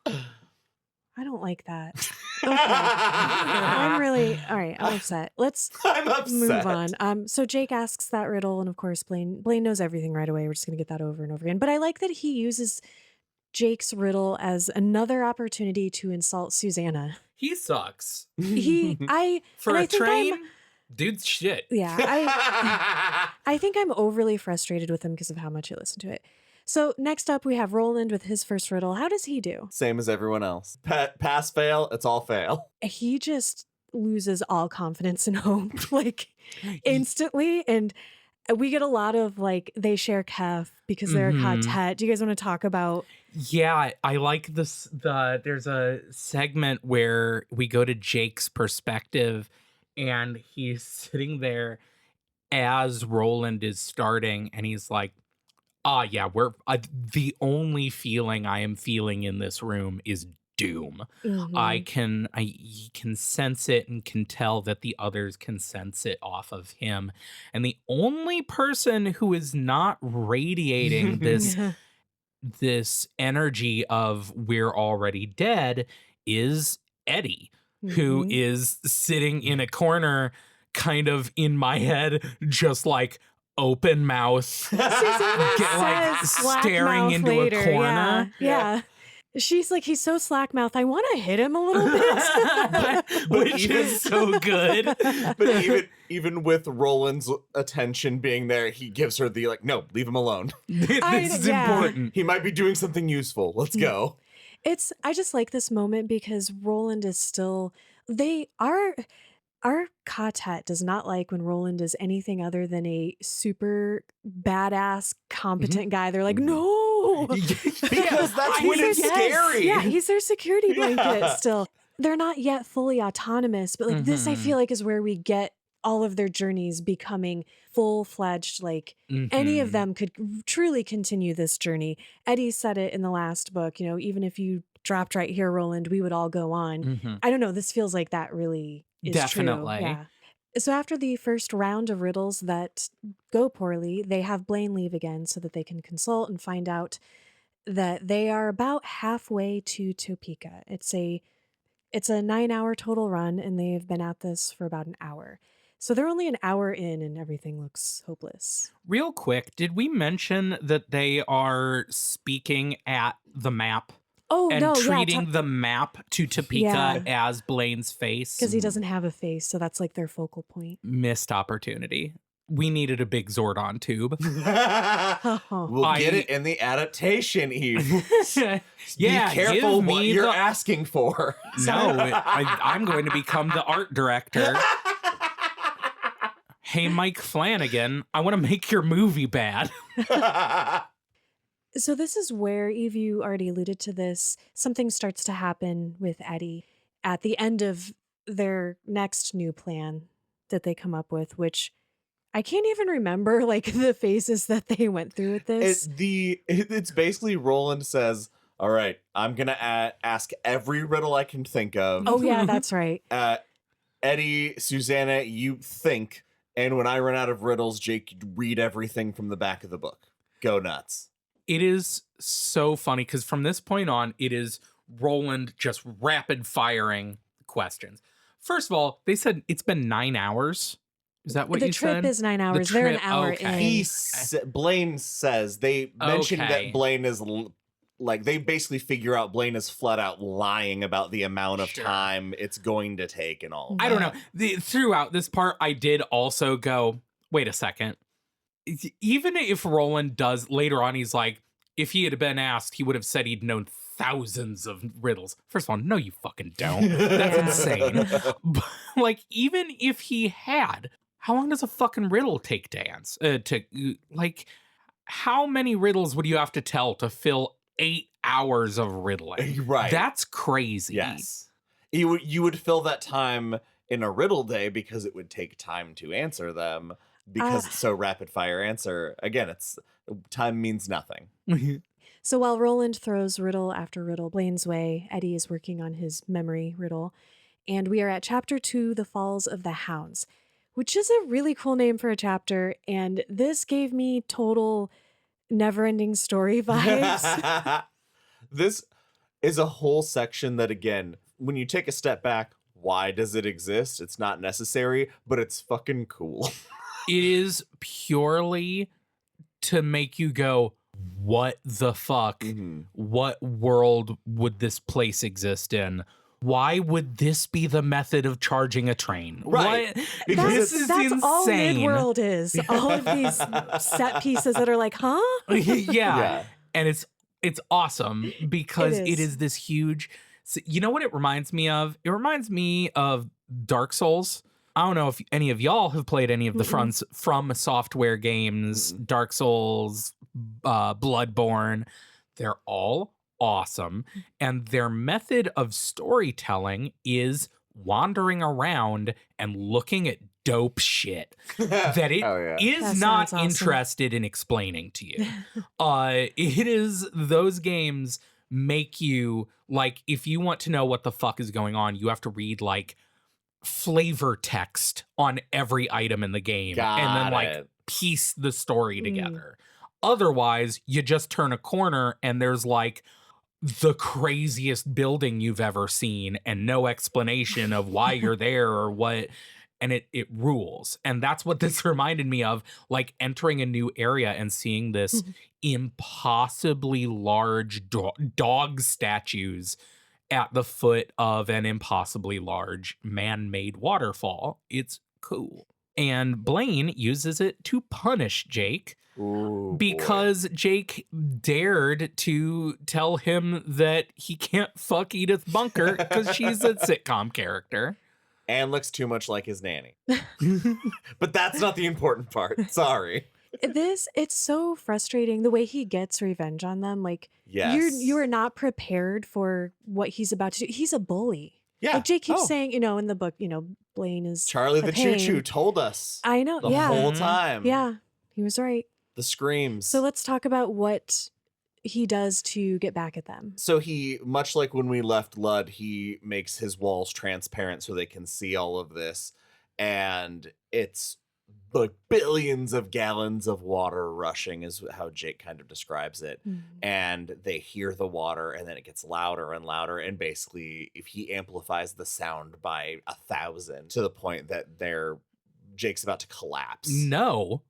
S1: I don't like that. Okay. I'm really all right. I'm upset.
S2: I'm upset.
S1: Move on. So Jake asks that riddle, and of course Blaine knows everything right away. We're just gonna get that over and over again. But I like that he uses Jake's riddle as another opportunity to insult Susanna.
S3: He sucks.
S1: For
S3: a train. Dude's shit.
S1: Yeah, I think I'm overly frustrated with him because of how much I listen to it. So next up, we have Roland with his first riddle. How does he do?
S2: Same as everyone else. Pass, fail, it's all fail.
S1: He just loses all confidence and hope, like instantly. And we get a lot of like, they share Kef because they're a Ka Tet. Do you guys want to talk about?
S3: Yeah, I like this. There's a segment where we go to Jake's perspective, and he's sitting there as Roland is starting, and he's like, the only feeling I am feeling in this room is doom. He can sense it and can tell that the others can sense it off of him. And the only person who is not radiating this energy of we're already dead is Eddie. Who is sitting in a corner, kind of in my head, just like open mouth, staring into later. A corner.
S1: Yeah. She's like, he's so slack mouth. I want to hit him a little bit,
S3: which is so good.
S2: But even with Roland's attention being there, he gives her the no, leave him alone.
S3: This is important.
S2: He might be doing something useful. Let's go.
S1: I just like this moment because Roland is still, our Ka Tet does not like when Roland is anything other than a super badass, competent guy. They're like, no,
S2: because that's when it's scary.
S1: Yeah, he's their security blanket still. They're not yet fully autonomous, but like this, I feel like is where we get all of their journeys becoming full-fledged, like any of them could truly continue this journey. Eddie said it in the last book, even if you dropped right here, Roland, we would all go on. I don't know, this feels like that really is
S3: definitely
S1: true. Yeah. So after the first round of riddles that go poorly, they have Blaine leave again so that they can consult and find out that they are about halfway to Topeka. It's a 9-hour total run, and they've been at this for about an hour. So they're only an hour in, and everything looks hopeless.
S3: Real quick, did we mention that they are speaking at the map?
S1: Oh,
S3: and
S1: no,
S3: treating the map to Topeka
S1: Yeah.
S3: as Blaine's face?
S1: Because he doesn't have a face, so that's like their focal point.
S3: Missed opportunity. We needed a big Zordon tube.
S2: We'll get it in the adaptation, Eve.
S3: Yeah,
S2: be careful
S3: give
S2: what
S3: me
S2: you're asking for.
S3: No, I'm going to become the art director. Hey, Mike Flanagan, I want to make your movie bad.
S1: So this is where, Eve, you already alluded to this, something starts to happen with Eddie at the end of their next new plan that they come up with, which I can't even remember, like, the phases that they went through with this.
S2: It's basically Roland says, all right, I'm going to ask every riddle I can think of.
S1: Oh, yeah, that's right.
S2: Eddie, Susanna, you think, and when I run out of riddles, Jake, read everything from the back of the book. Go nuts.
S3: It is so funny because from this point on, it is Roland just rapid firing questions. First of all, they said it's been 9 hours. Is that what you said?
S1: The trip is 9 hours. They're an hour in.
S2: Blaine says, they mentioned that Blaine is, like, they basically figure out Blaine is flat out lying about the amount of time it's going to take and all.
S3: I don't know. Throughout this part, I did also go, wait a second. Even if Roland does later on, he's like, if he had been asked, he would have said he'd known thousands of riddles. First of all, no, you fucking don't. That's insane. But, like, even if he had, how long does a fucking riddle take to answer? Like, how many riddles would you have to tell to fill 8 hours of riddling?
S2: Right.
S3: That's crazy.
S2: Yes. You would fill that time in a riddle day because it would take time to answer them. Because it's so rapid fire answer. Again, time means nothing.
S1: So while Roland throws riddle after riddle Blaine's way, Eddie is working on his memory riddle. And we are at chapter 2, The Falls of the Hounds, which is a really cool name for a chapter. And this gave me total never-ending story vibes.
S2: This is a whole section that, again, when you take a step back, why does it exist? It's not necessary, but it's fucking cool.
S3: It is purely to make you go, what the fuck? Mm-hmm. What world would this place exist in? Why would this be the method of charging a train?
S2: Right.
S3: What? Because that's
S1: insane. All Midworld is. All of these set pieces that are like, huh?
S3: Yeah. And it's awesome because it is this huge... You know what it reminds me of? It reminds me of Dark Souls. I don't know if any of y'all have played any of the From Software games, Dark Souls, Bloodborne. They're all awesome. And their method of storytelling is wandering around and looking at dope shit that it is not interested in explaining to you. It is, those games make you, like, if you want to know what the fuck is going on, you have to read, like, flavor text on every item in the game and then like piece the story together. Otherwise, you just turn a corner and there's like the craziest building you've ever seen and no explanation of why you're there or what, and it rules. And that's what this reminded me of, like entering a new area and seeing this impossibly large dog statues at the foot of an impossibly large man-made waterfall. It's cool. And Blaine uses it to punish Jake because Jake dared to tell him that he can't fuck Edith Bunker because she's a sitcom character.
S2: And looks too much like his nanny. But that's not the important part. Sorry.
S1: It's so frustrating the way he gets revenge on them. Like, you are not prepared for what he's about to do. He's a bully.
S2: Yeah.
S1: Like Jake keeps saying, in the book, Blaine is
S2: Charlie the Choo-Choo told us.
S1: I know.
S2: The whole time.
S1: Yeah. He was right.
S2: The screams.
S1: So let's talk about what he does to get back at them.
S2: So he, much like when we left Lud, he makes his walls transparent so they can see all of this. and it's like billions of gallons of water rushing is how Jake kind of describes it. And they hear the water, and then it gets louder and louder, and basically if he amplifies the sound by 1,000 to the point that Jake's about to collapse.
S3: No,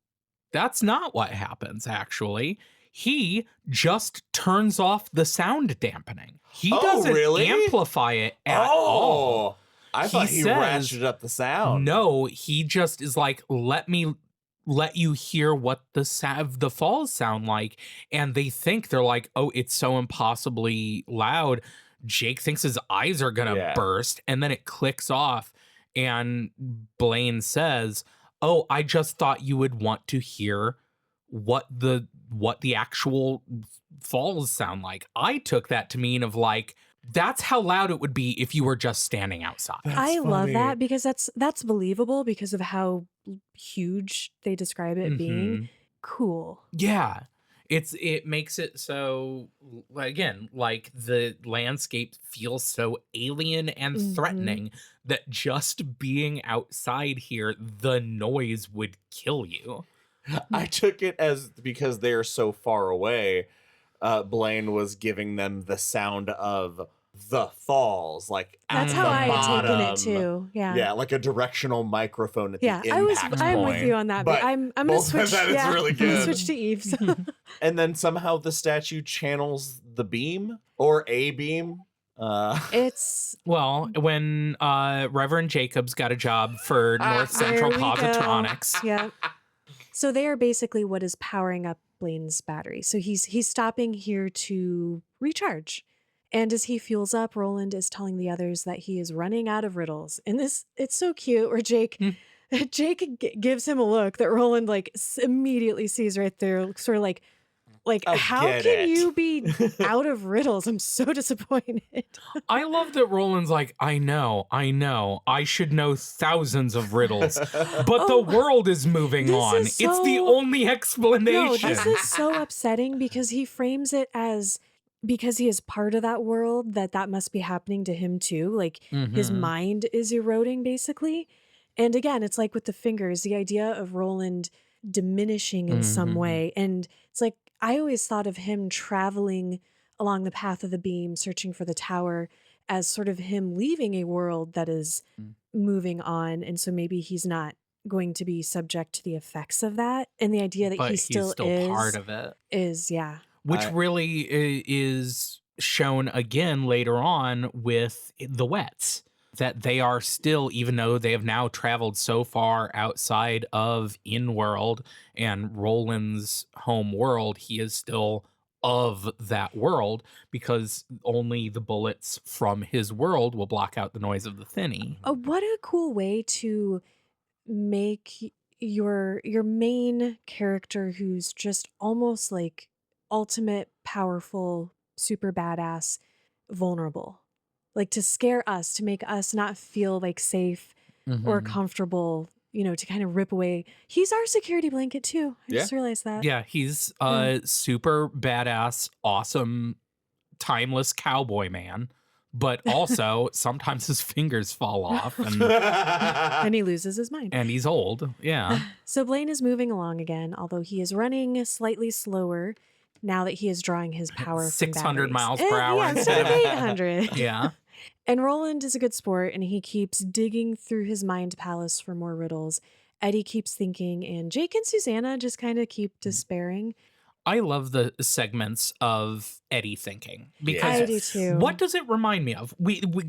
S3: that's not what happens, actually. He just turns off the sound dampening. He doesn't
S2: really?
S3: amplify it at all.
S2: I thought he ratcheted up the sound.
S3: No, he just is like, let you hear what the falls sound like. And they're like, oh, it's so impossibly loud. Jake thinks his eyes are going to burst. And then it clicks off. And Blaine says, oh, I just thought you would want to hear what the actual falls sound like. I took that to mean of like, that's how loud it would be if you were just standing outside.
S1: I love that because that's believable because of how huge they describe it being. Cool.
S3: Yeah. It makes it so, again, like the landscape feels so alien and threatening that just being outside here, the noise would kill you.
S2: I took it as because they are so far away, Blaine was giving them the sound of the falls, like
S1: that's how I had taken it too. Yeah,
S2: like a directional microphone at the impact
S1: I'm
S2: point.
S1: with you on that, but I'm gonna switch.
S2: That is really good.
S1: I'm gonna switch to Eve's.
S2: And then somehow the statue channels the beam or a beam.
S1: It's
S3: when Reverend Jacobs got a job for North Central Positronics.
S1: Yeah. So they are basically what is powering up Blaine's battery. So he's stopping here to recharge. And as he fuels up, Roland is telling the others that he is running out of riddles. And it's so cute where Jake gives him a look that Roland like immediately sees right there. Sort of like how can you be out of riddles? I'm so disappointed.
S3: I love that Roland's like, I know, I should know thousands of riddles, but the world is moving on. It's the only explanation.
S1: No, this is so upsetting because he frames it as because he is part of that world, that must be happening to him too. Like his mind is eroding basically. And again, it's like with the fingers, the idea of Roland diminishing in some way. And it's like, I always thought of him traveling along the path of the beam, searching for the tower as sort of him leaving a world that is moving on. And so maybe he's not going to be subject to the effects of that. And the idea that he's still is
S3: part of it
S1: is,
S3: which really is shown again later on with the Wets, that they are still, even though they have now traveled so far outside of in-world and Roland's home world, he is still of that world because only the bullets from his world will block out the noise of the thinny.
S1: What a cool way to make your main character, who's just almost like ultimate powerful, super badass, vulnerable. Like to scare us, to make us not feel like safe or comfortable, to kind of rip away. He's our security blanket too. I just realized that.
S3: Yeah, he's a super badass, awesome, timeless cowboy man. But also, sometimes his fingers fall off.
S1: And he loses his mind.
S3: And he's old, yeah.
S1: So Blaine is moving along again, although he is running slightly slower now that he is drawing his power
S3: 600 miles per hour.
S1: Yeah, instead of 800.
S3: Yeah.
S1: And Roland is a good sport, and he keeps digging through his mind palace for more riddles. Eddie keeps thinking, and Jake and Susanna just kind of keep despairing.
S3: I love the segments of Eddie thinking because
S1: I do too.
S3: What does it remind me of?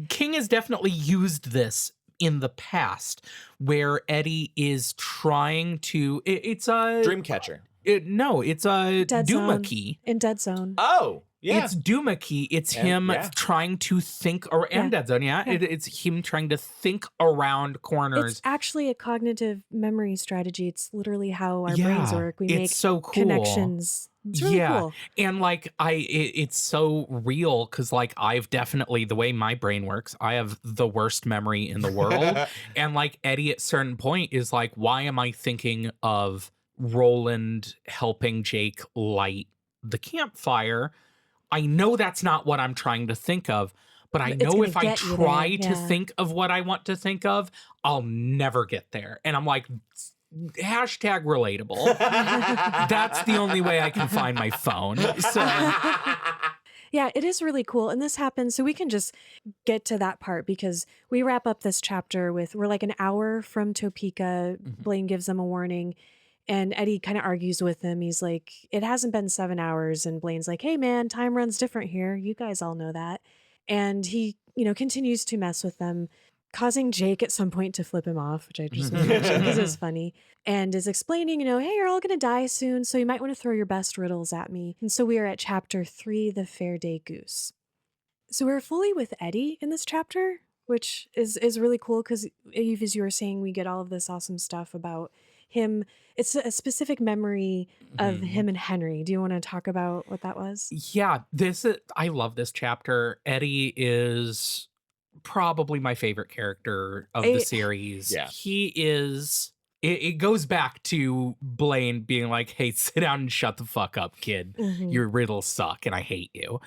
S3: King has definitely used this in the past where Eddie is trying to. It's a
S2: Dreamcatcher.
S3: It's a
S1: Dead
S3: Duma
S1: Zone.
S3: key.
S1: In Dead Zone.
S2: Oh, yeah.
S3: It's Duma key. It's him trying to think, and Dead Zone. Yeah, it's him trying to think around corners.
S1: It's actually a cognitive memory strategy. It's literally how our brains work. We make
S3: so cool.
S1: connections. It's really cool.
S3: And like it's so real because like I've definitely, the way my brain works, I have the worst memory in the world. And like Eddie at a certain point is like, why am I thinking of Roland helping Jake light the campfire? I know that's not what I'm trying to think of, but I
S1: It's
S3: know
S1: gonna
S3: if I
S1: get you there,
S3: try to
S1: yeah.
S3: think of what I want to think of, I'll never get there. And I'm like, hashtag relatable. That's the only way I can find my phone. So
S1: Yeah, it is really cool. And this happens, so we can just get to that part because we wrap up this chapter we're like an hour from Topeka. Blaine gives them a warning, and Eddie kind of argues with him. He's like, it hasn't been 7 hours. And Blaine's like, hey man, time runs different here. You guys all know that. And he, continues to mess with them, causing Jake at some point to flip him off, which I just mentioned because it's funny, and is explaining, hey, you're all going to die soon, so you might want to throw your best riddles at me. And so we are at chapter 3, The Fair Day Goose. So we're fully with Eddie in this chapter, which is really cool because, Eve, as you were saying, we get all of this awesome stuff about him. It's a specific memory of him and Henry. Do you want to talk about what that was?
S3: Yeah, I love this chapter. Eddie is probably my favorite character of the series.
S2: Yeah.
S3: He is. It goes back to Blaine being like, hey, sit down and shut the fuck up, kid. Your riddles suck and I hate you.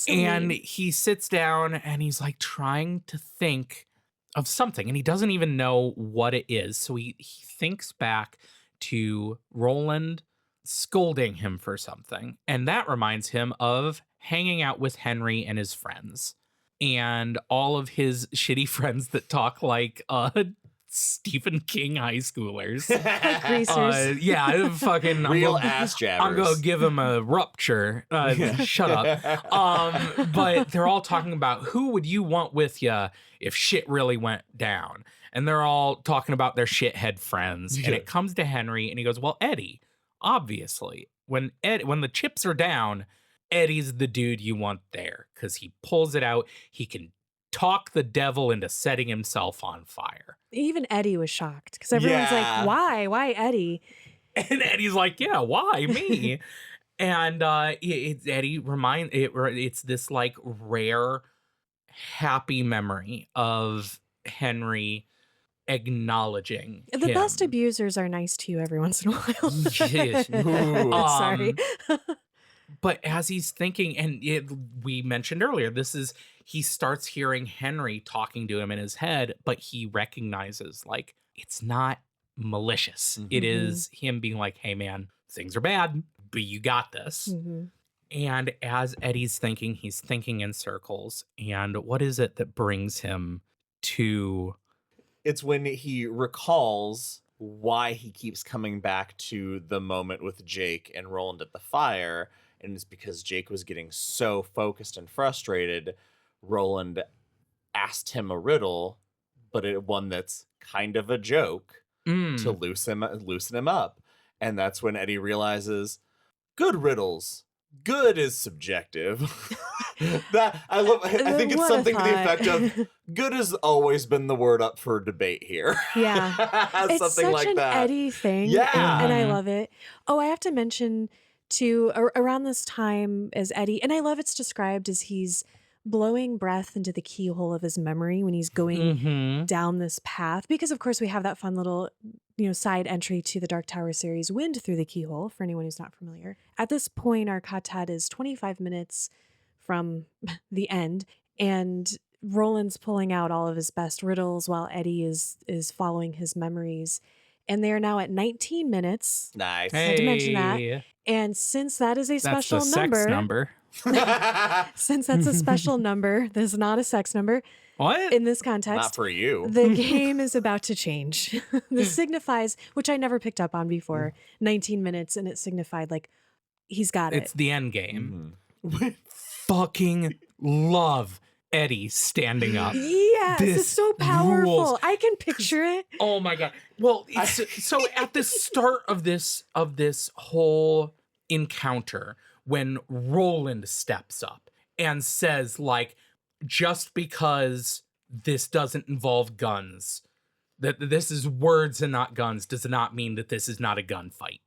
S3: And he sits down and he's like trying to think of something and he doesn't even know what it is. So he thinks back to Roland scolding him for something. And that reminds him of hanging out with Henry and his friends and all of his shitty friends that talk like Stephen King high schoolers.
S1: Like greasers.
S3: Yeah, fucking
S2: real ass jabbers.
S3: I'm gonna give him a rupture. Shut up. But they're all talking about who would you want with you if shit really went down. And they're all talking about their shithead friends. And it comes to Henry and he goes, well, Eddie, obviously, when the chips are down, Eddie's the dude you want there because he pulls it out. He can talk the devil into setting himself on fire.
S1: Even Eddie was shocked because everyone's like, why Eddie?
S3: And Eddie's like, yeah, why me? And it's this like rare, happy memory of Henry acknowledging
S1: the
S3: him.
S1: best abusers are nice to you every once in a while. Sorry.
S3: But as he's thinking, and we mentioned earlier, he starts hearing Henry talking to him in his head, but he recognizes like it's not malicious. It is him being like, hey man, things are bad, but you got this. And as Eddie's thinking, he's thinking in circles. And what is it that brings him to...
S2: It's when he recalls why he keeps coming back to the moment with Jake and Roland at the fire. And it's because Jake was getting so focused and frustrated. Roland asked him a riddle, but one that's kind of a joke to loosen him up. And that's when Eddie realizes, good riddles. Good is subjective. I think it's something to the effect of good has always been the word up for debate here.
S1: Yeah. It's
S2: something
S1: such
S2: like
S1: an
S2: that.
S1: Eddie thing.
S2: Yeah.
S1: And I love it. Oh, I have to mention too, around this time as Eddie, and I love it's described as he's blowing breath into the keyhole of his memory when he's going down this path, because of course we have that fun little side entry to the Dark Tower series, Wind Through the Keyhole, for anyone who's not familiar. At this point our Ka Tet is 25 minutes from the end, and Roland's pulling out all of his best riddles while Eddie is following his memories, and they are now at 19 minutes.
S2: Nice.
S1: I had to mention that. And since that is a special number, since that's a special number, this is not a sex number.
S3: What?
S1: In this context,
S2: not for you.
S1: The game is about to change. This signifies, which I never picked up on before, 19 minutes, and it signified like he's got it.
S3: It's the end game. Fucking love Eddie standing up.
S1: Yes, it's so powerful.
S3: Rules.
S1: I can picture it.
S3: Oh my god. Well, so at the start of this whole encounter, when Roland steps up and says like, just because this doesn't involve guns, that this is words and not guns, does not mean that this is not a gunfight.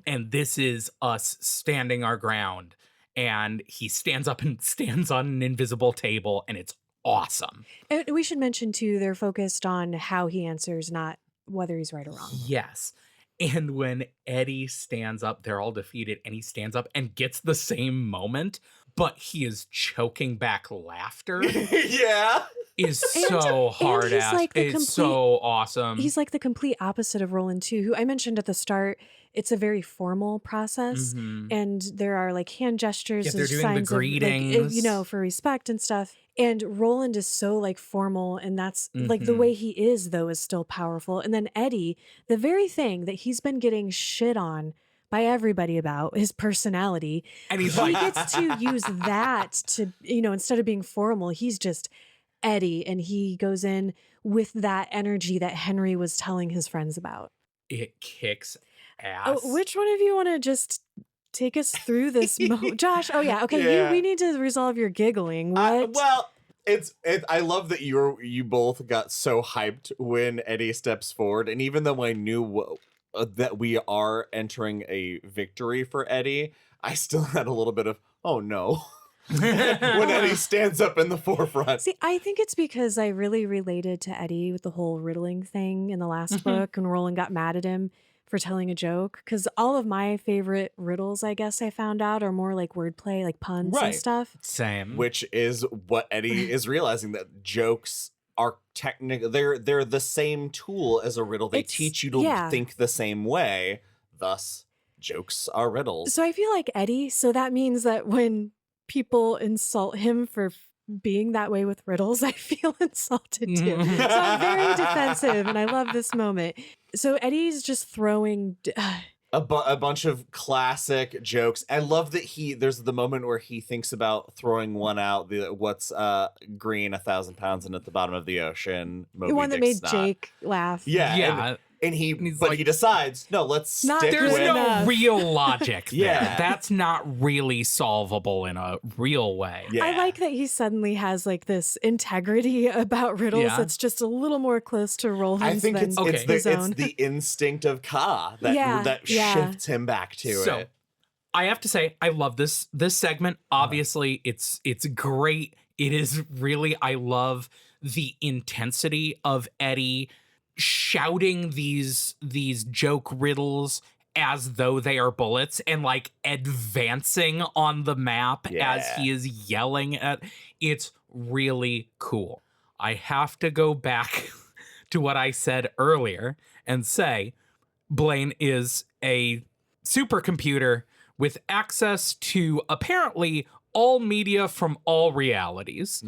S3: And this is us standing our ground. And he stands up and stands on an invisible table, and it's awesome.
S1: And we should mention too, they're focused on how he answers, not whether he's right or wrong.
S3: Yes. And when Eddie stands up, they're all defeated, and he stands up and gets the same moment, but he is choking back laughter.
S2: Yeah.
S3: Is so hard ass.
S1: Like
S3: it's so awesome.
S1: He's like the complete opposite of Roland too, who I mentioned at the start. It's a very formal process, and there are like hand gestures,
S3: they're doing
S1: signs
S3: the greetings,
S1: of, for respect and stuff. And Roland is so like formal, and that's like the way he is though is still powerful. And then Eddie, the very thing that he's been getting shit on by everybody about, his personality,
S3: and he
S1: gets to use that to, instead of being formal, he's just Eddie, and he goes in with that energy that Henry was telling his friends about.
S3: It kicks ass.
S1: Oh, which one of you want to just take us through this? Josh? Oh yeah, okay.
S2: Yeah.
S1: We need to resolve your giggling. What?
S2: I love that you both got so hyped when Eddie steps forward, and even though I knew that we are entering a victory for Eddie, I still had a little bit of oh no. When Eddie stands up in the forefront.
S1: See, I think it's because I really related to Eddie with the whole riddling thing in the last book when Roland got mad at him for telling a joke. Because all of my favorite riddles, I guess I found out, are more like wordplay, like puns and stuff.
S3: Same.
S2: Which is what Eddie is realizing, that jokes are technically, they're the same tool as a riddle. They teach you to think the same way. Thus, jokes are riddles.
S1: So I feel like Eddie, so that means that when people insult him for being that way with riddles, I feel insulted too. So I'm very defensive, and I love this moment. So Eddie's just throwing
S2: a bunch of classic jokes. I love that there's the moment where he thinks about throwing one out, what's green 1,000 pounds and at the bottom of the ocean. Moby
S1: the one that
S2: Dick's
S1: made Jake laugh.
S2: Yeah. And he decides, no, let's stick with...
S3: There's no real logic there.
S2: Yeah.
S3: That's not really solvable in a real way.
S2: Yeah.
S1: I like that he suddenly has like this integrity about riddles that's just a little more close to Roland's.
S2: I think it's the instinct of Ka that shifts him back to it.
S3: I have to say, I love this segment. Obviously, it's great. It is really, I love the intensity of Eddie shouting these joke riddles as though they are bullets and like advancing on the map as he is yelling at. It's really cool. I have to go back to what I said earlier and say Blaine is a supercomputer with access to apparently all media from all realities.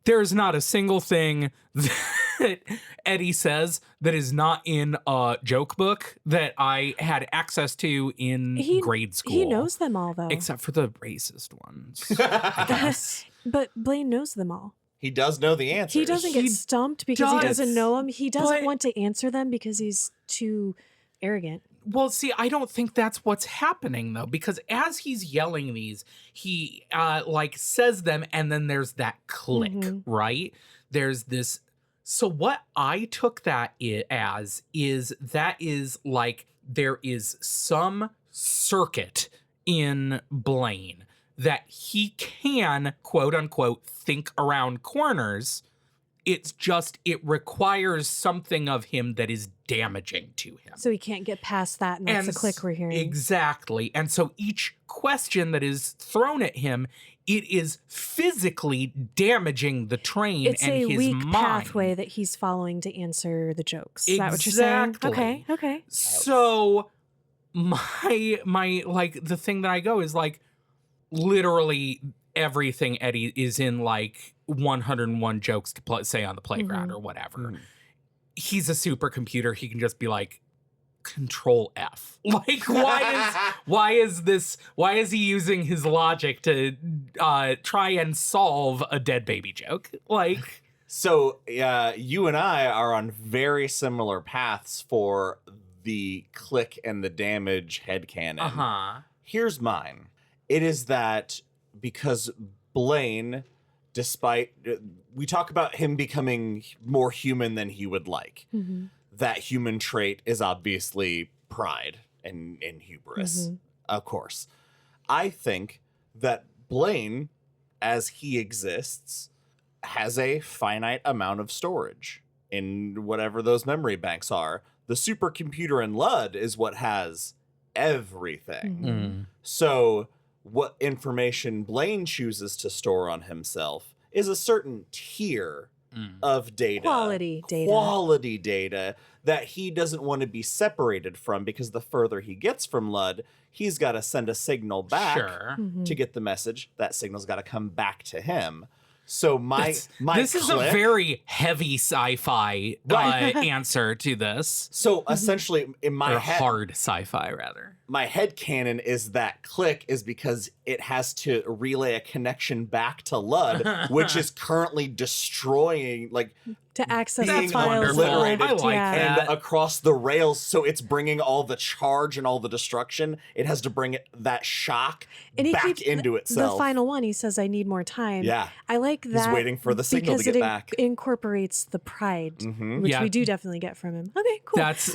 S3: There's not a single thing that Eddie says that is not in a joke book that I had access to in grade school.
S1: He knows them all, though.
S3: Except for the racist ones, I guess.
S1: But Blaine knows them all.
S2: He does know the answers.
S1: He doesn't get stumped because he doesn't know them. He doesn't want to answer them because he's too arrogant.
S3: Well, see, I don't think that's what's happening, though, because as he's yelling these, he like says them, and then there's that click, right? There's this. So what I took that as is like there is some circuit in Blaine that he can, quote unquote, think around corners. It's just, it requires something of him that is damaging to him.
S1: So he can't get past that, and that's the click we're hearing.
S3: Exactly. And so each question that is thrown at him, it is physically damaging the train and his mind.
S1: It's a weak pathway that he's following to answer the jokes. Is that what you're saying? Okay.
S3: So my like, the thing that I go is like, literally everything Eddie is in like 101 jokes to say on the playground or whatever. He's a supercomputer. He can just be like, Control F. Like, why is he using his logic to try and solve a dead baby joke? Like,
S2: so you and I are on very similar paths for the click and the damage headcanon. Here's mine. It is that because Blaine, despite we talk about him becoming more human than he would like, that human trait is obviously pride and hubris, of course. I think that Blaine, as he exists, has a finite amount of storage in whatever those memory banks are. The supercomputer in Lud is what has everything.
S1: Mhm.
S2: So what information Blaine chooses to store on himself is a certain tier of data. Quality data that he doesn't want to be separated from, because the further he gets from Lud, he's got to send a signal back to get the message. That signal's got to come back to him. So this
S3: is a very heavy sci-fi answer to this.
S2: So essentially, in my head,
S3: hard sci-fi rather.
S2: My head canon is that click is because it has to relay a connection back to Lud, which is currently destroying, like,
S1: to access
S2: being
S1: the files.
S2: obliterated
S3: I like
S2: and
S3: that.
S2: across the rails. So it's bringing all the charge and all the destruction. It has to bring that shock
S1: And he
S2: back
S1: keeps,
S2: into itself.
S1: The final one, he says, I need more time.
S2: Yeah.
S1: I like that.
S2: He's waiting for the signal to get back.
S1: Because it incorporates the pride, which we do definitely get from him. Okay, cool.
S3: That's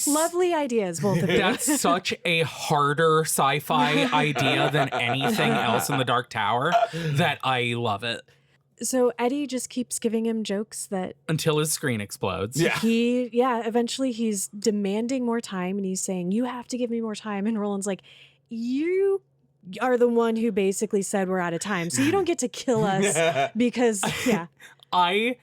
S1: lovely ideas, both of you.
S3: That's such a harder sci-fi idea than anything else in the Dark Tower that I love it.
S1: So Eddie just keeps giving him jokes that
S3: until his screen explodes.
S2: Yeah.
S1: Eventually he's demanding more time and he's saying, you have to give me more time. And Roland's like, you are the one who basically said we're out of time. So you don't get to kill us because,
S3: I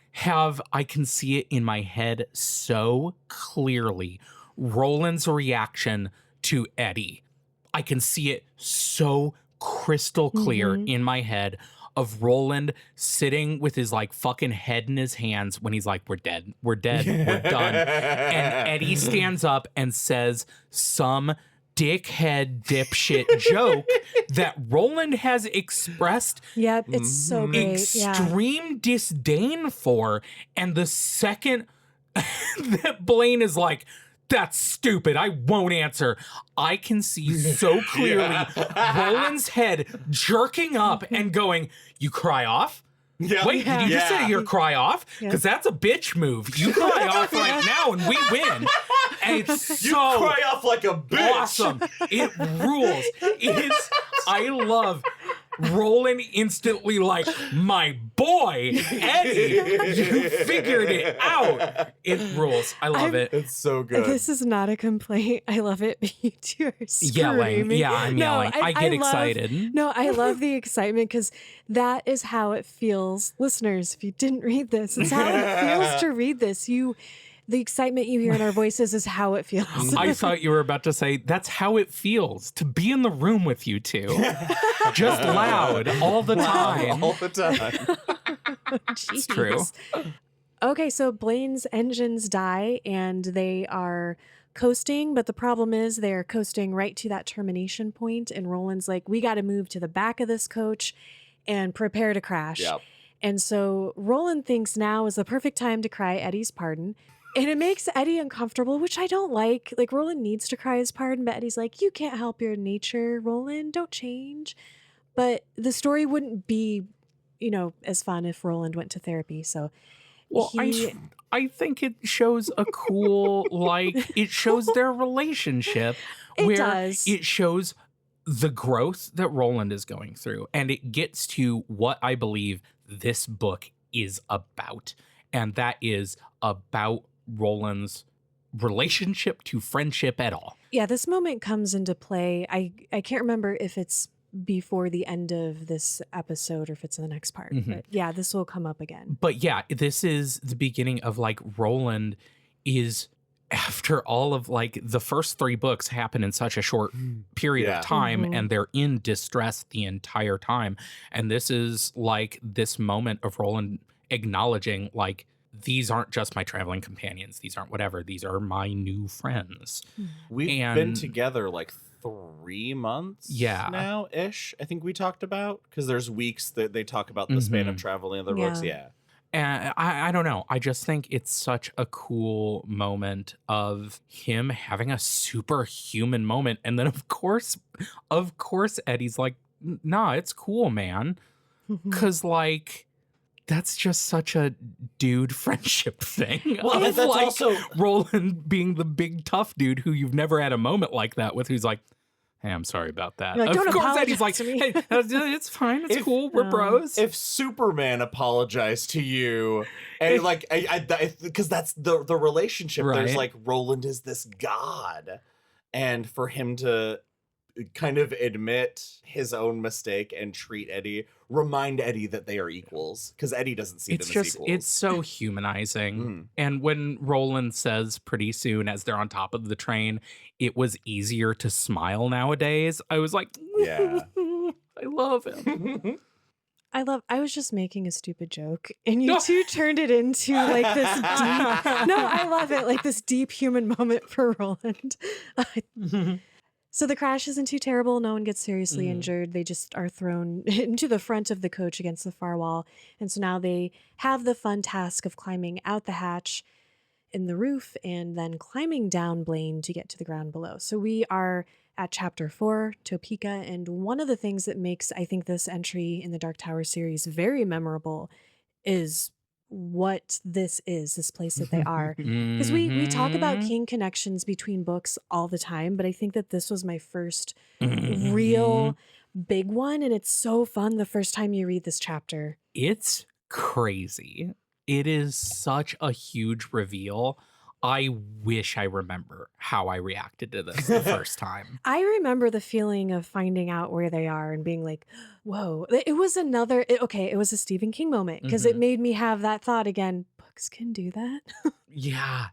S3: can see it in my head so clearly. Roland's reaction to Eddie. I can see it so crystal clear in my head of Roland sitting with his like fucking head in his hands when he's like, we're dead, we're done. And Eddie stands up and says some dickhead dipshit joke that Roland has expressed
S1: it's so great.
S3: extreme disdain for. And the second that Blaine is like, that's stupid, I won't answer, I can see so clearly Roland's head jerking up and going, you cry off?
S2: Yeah.
S3: Wait, did you just say you're cry off? Because that's a bitch move. You cry off right now and we win. And it's
S2: You
S3: so
S2: cry off like a bitch.
S3: awesome. It rules. I love Roland instantly like, my boy, Eddie, you figured it out. It rules. I love it.
S2: It's so good.
S1: This is not a complaint. I love it. You two are
S3: Yelling.
S1: screaming.
S3: Yeah, I'm yelling. I get excited.
S1: I love the excitement because that is how it feels. Listeners, if you didn't read this, it's how it feels to read this. The excitement you hear in our voices is how it feels.
S3: I thought you were about to say, that's how it feels to be in the room with you two. Just loud all the time.
S2: All the time.
S3: It's true.
S1: Okay, so Blaine's engines die and they are coasting, but the problem is they're coasting right to that termination point, and Roland's like, we got to move to the back of this coach and prepare to crash.
S2: Yep.
S1: And so Roland thinks now is the perfect time to cry Eddie's pardon. And it makes Eddie uncomfortable, which I don't like. Like, Roland needs to cry his pardon, but Eddie's like, you can't help your nature, Roland. Don't change. But the story wouldn't be, as fun if Roland went to therapy. So,
S3: I think it shows a cool, it shows their relationship.
S1: It does.
S3: It shows the growth that Roland is going through. And it gets to what I believe this book is about. And that is about Roland's relationship to friendship at all.
S1: Yeah, this moment comes into play. I can't remember if it's before the end of this episode or if it's in the next part. But yeah, this will come up again.
S3: But yeah, this is the beginning of Roland is, after all of the first 3 books happen in such a short period of time and they're in distress the entire time. And this is this moment of Roland acknowledging these aren't just my traveling companions. These aren't whatever. These are my new friends.
S2: We've been together 3 months now-ish, I think we talked about. Because there's weeks that they talk about the span of travel in other books. Yeah.
S3: And I don't know. I just think it's such a cool moment of him having a superhuman moment. And then, of course, Eddie's like, nah, it's cool, man. Because, that's just such a dude friendship thing.
S2: Well, that's also
S3: Roland being the big tough dude who you've never had a moment like that with, who's like, Hey, I'm sorry about that.
S1: You're like, "Don't
S3: of course,
S1: apologize
S3: Eddie's like,
S1: to me."
S3: hey, it's fine. It's cool. We're bros.
S2: If Superman apologized to you, and like, because that's the relationship.
S3: Right.
S2: There's like Roland is this god, and for him to kind of admit his own mistake and remind Eddie that they are equals, because Eddie doesn't see them as equals.
S3: It's so humanizing. And when Roland says pretty soon as they're on top of the train, it was easier to smile nowadays, I was like,
S2: yeah,
S3: I love him.
S1: I was just making a stupid joke, and you two turned it into like this deep. No, I love it, like this deep human moment for Roland. So the crash isn't too terrible. No one gets seriously injured. They just are thrown into the front of the coach against the far wall. And so now they have the fun task of climbing out the hatch in the roof and then climbing down Blaine to get to the ground below. So we are at chapter 4, Topeka. And one of the things that makes, I think, this entry in the Dark Tower series very memorable is what this is, this place that they are. Because we talk about king connections between books all the time, but I think that this was my first real big one, and it's so fun the first time you read this chapter.
S3: It's crazy. It is such a huge reveal. I wish I remember how I reacted to this the first time.
S1: I remember the feeling of finding out where they are and being like, whoa. It was it was a Stephen King moment, because it made me have that thought again. Books can do that.
S3: Yeah.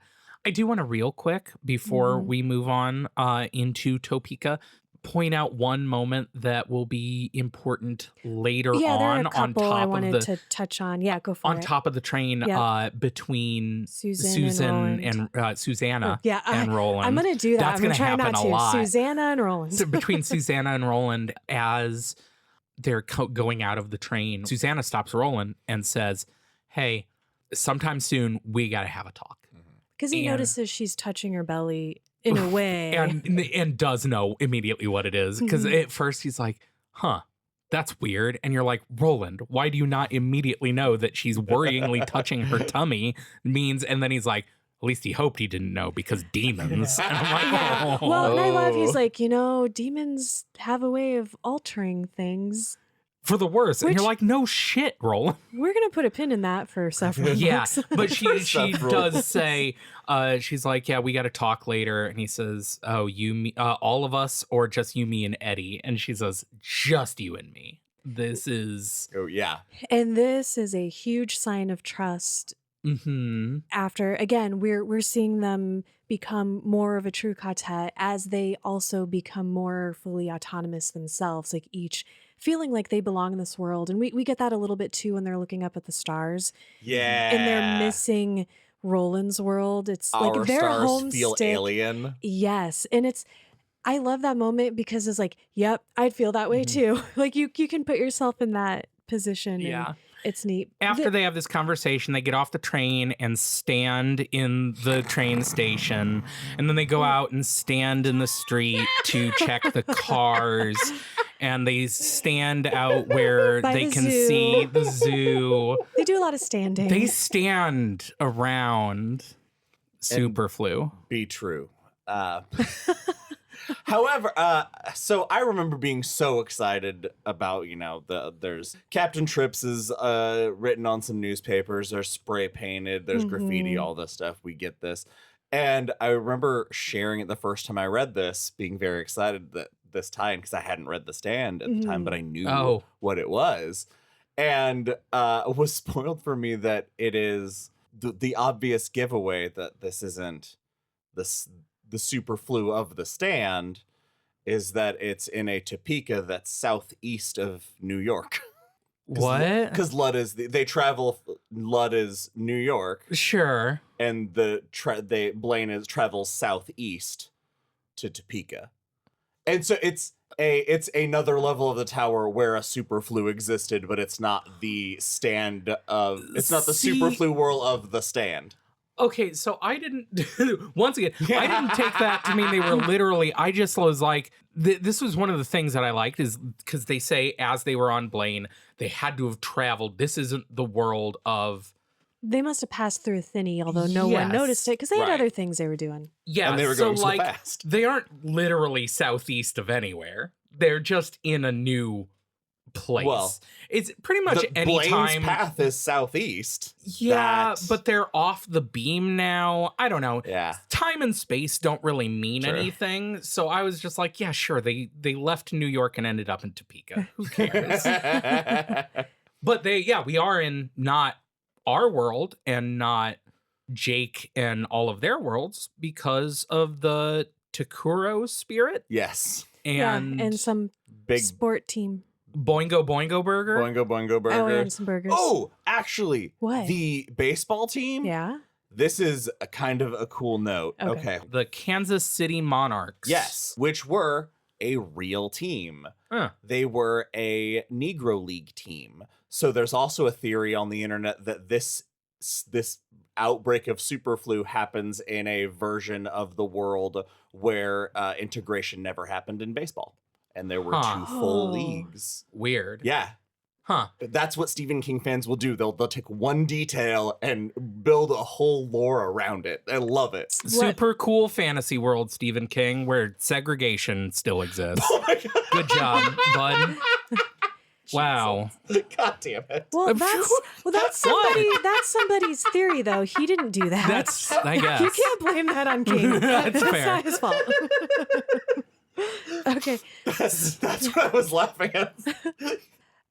S3: I do want to real quick, before we move on into Topeka, point out one moment that will be important later
S1: there are
S3: on
S1: a couple
S3: top
S1: I wanted
S3: of the
S1: to touch on. Yeah, go for it.
S3: on top of the train between
S1: Susan
S3: and Susanna
S1: yeah,
S3: and Roland.
S1: I'm going to do that.
S3: That's
S1: I'm going to try
S3: happen
S1: not
S3: a
S1: to.
S3: lot.
S1: Susanna and Roland.
S3: So between Susanna and Roland, as they're going out of the train, Susanna stops Roland and says, hey, sometime soon we got to have a talk.
S1: Because he notices she's touching her belly in a way.
S3: And does know immediately what it is. Because at first he's like, huh, that's weird. And you're like, Roland, why do you not immediately know that she's worryingly touching her tummy means? And then he's like, at least he hoped he didn't know, because demons. And I'm like, oh.
S1: Well, and I love, he's like, demons have a way of altering things.
S3: For the worse. And you're like, no shit, Roland.
S1: We're going to put a pin in that for several books.
S3: But she does say, she's like, yeah, we got to talk later. And he says, oh, you, me, all of us, or just you, me, and Eddie? And she says, just you and me. This is...
S2: Oh, yeah.
S1: And this is a huge sign of trust. After, again, we're seeing them become more of a true Ka Tet as they also become more fully autonomous themselves, like each feeling like they belong in this world. And we get that a little bit too when they're looking up at the stars.
S2: Yeah.
S1: And they're missing Roland's world. It's
S2: Our
S1: like their
S2: stars
S1: home
S2: feel
S1: stick.
S2: alien.
S1: Yes. And I love that moment, because it's like, yep, I'd feel that way too. Like you can put yourself in that position.
S3: Yeah.
S1: And it's neat.
S3: After they have this conversation, they get off the train and stand in the train station. And then they go out and stand in the street to check the cars. And they stand out where
S1: By
S3: they
S1: the
S3: can
S1: zoo.
S3: see the zoo.
S1: They do a lot of standing.
S3: They stand around Superflu.
S2: Be true. However, so I remember being so excited about, there's Captain Trips is written on some newspapers, there's spray painted, there's graffiti, all this stuff. We get this. And I remember sharing it the first time I read this, being very excited that this time, because I hadn't read The Stand at the time, but I knew what it was. And was spoiled for me that it is the obvious giveaway that this isn't the Superflu of The Stand, is that it's in a Topeka that's southeast of New York.
S3: What?
S2: Because Lud is New York.
S3: Sure.
S2: And Blaine travels southeast to Topeka. And so it's another level of the tower where a Superflu existed, but it's not the Superflu world of The Stand.
S3: Okay, so I didn't, once again, I didn't take that to mean they were literally, I just was like, this was one of the things that I liked, is because they say as they were on Blaine, they had to have traveled. This isn't the world of
S1: They must have passed through Thinny, although no one noticed it because they had
S2: Right.
S1: other things they were doing.
S3: Yeah,
S2: And they were
S3: so
S2: going so
S3: like
S2: fast.
S3: they aren't literally southeast of anywhere. They're just in a new place. Well, it's pretty much any
S2: Blaine's
S3: time.
S2: path is southeast.
S3: Yeah, but they're off the beam now. I don't know.
S2: Yeah.
S3: Time and space don't really mean
S2: Sure.
S3: anything. So I was just like, yeah, sure. They left New York and ended up in Topeka. Who cares? But we are in not our world and not Jake and all of their worlds because of the Takuro spirit.
S2: Yes.
S1: And some
S2: big
S1: sport team.
S3: Boingo Boingo Burger.
S2: Boingo Boingo Burger.
S1: Oh, and some burgers.
S2: Oh, actually,
S1: What?
S2: The baseball team?
S1: Yeah.
S2: This is a kind of a cool note. Okay.
S3: The Kansas City Monarchs.
S2: Yes, which were a real team. They were a Negro League team. So there's also a theory on the internet that this outbreak of superflu happens in a version of the world where integration never happened in baseball. And there were two full leagues.
S3: Weird.
S2: Yeah.
S3: Huh.
S2: That's what Stephen King fans will do. They'll take one detail and build a whole lore around it. I love it.
S3: Super cool fantasy world, Stephen King, where segregation still exists.
S2: Oh my God.
S3: Good job, bud. Wow.
S2: God damn it.
S1: Well, that's somebody's theory, though. He didn't do that.
S3: That's, I guess.
S1: You can't blame that on King.
S3: That's fair.
S1: Not his fault. Okay.
S2: That's what I was laughing at.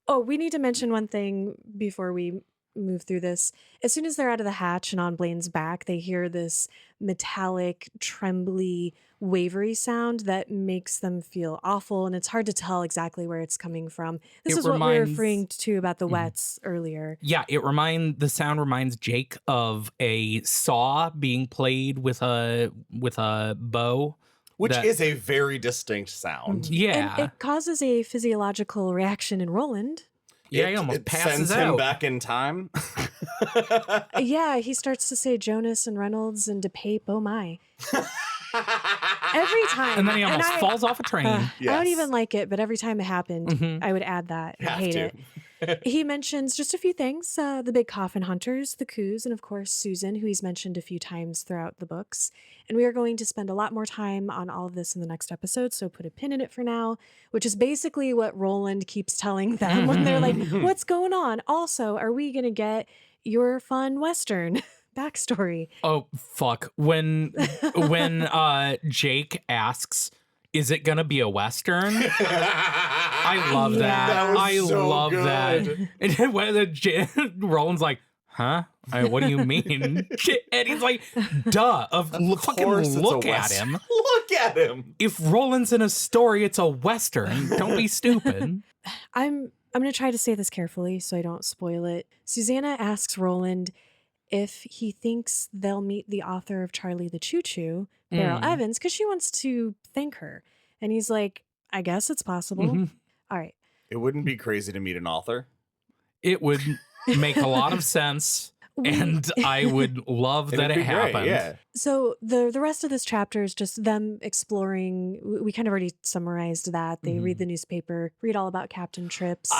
S1: Oh, we need to mention one thing before we move through this. As soon as they're out of the hatch and on Blaine's back, they hear this metallic, trembly, wavery sound that makes them feel awful, and it's hard to tell exactly where it's coming from. This is what we were referring to about the wets earlier.
S3: Yeah, the sound reminds Jake of a saw being played with a bow.
S2: Which is a very distinct sound.
S3: Yeah.
S1: And it causes a physiological reaction in Roland.
S3: Yeah, he almost passes
S2: sends him back in time.
S1: Yeah, he starts to say Jonas and Reynolds and DePape, oh my. Every time.
S3: And then he almost falls off a train.
S1: I don't even like it, but every time it happened, I would add that. I hate it. He mentions just a few things, the big coffin hunters, the coups, and of course Susan, who he's mentioned a few times throughout the books. And we are going to spend a lot more time on all of this in the next episode, so put a pin in it for now, which is basically what Roland keeps telling them when they're like, what's going on? Also, are we going to get your fun Western backstory?
S3: Oh, fuck. When Jake asks, is it gonna be a Western? I love that.
S2: I love
S3: that. And when Roland's like, huh? What do you mean? And he's like, duh. Fucking look at him.
S2: Look at him.
S3: If Roland's in a story, it's a Western. Don't be stupid.
S1: I'm going to try to say this carefully so I don't spoil it. Susanna asks Roland if he thinks they'll meet the author of Charlie the Choo Choo, Beryl Evans, because she wants to thank her. And he's like, I guess it's possible. All right.
S2: It wouldn't be crazy to meet an author.
S3: It would make a lot of sense. And I would love that it happened.
S2: Great, yeah.
S1: So the rest of this chapter is just them exploring. We kind of already summarized that. They read the newspaper, read all about Captain Trips,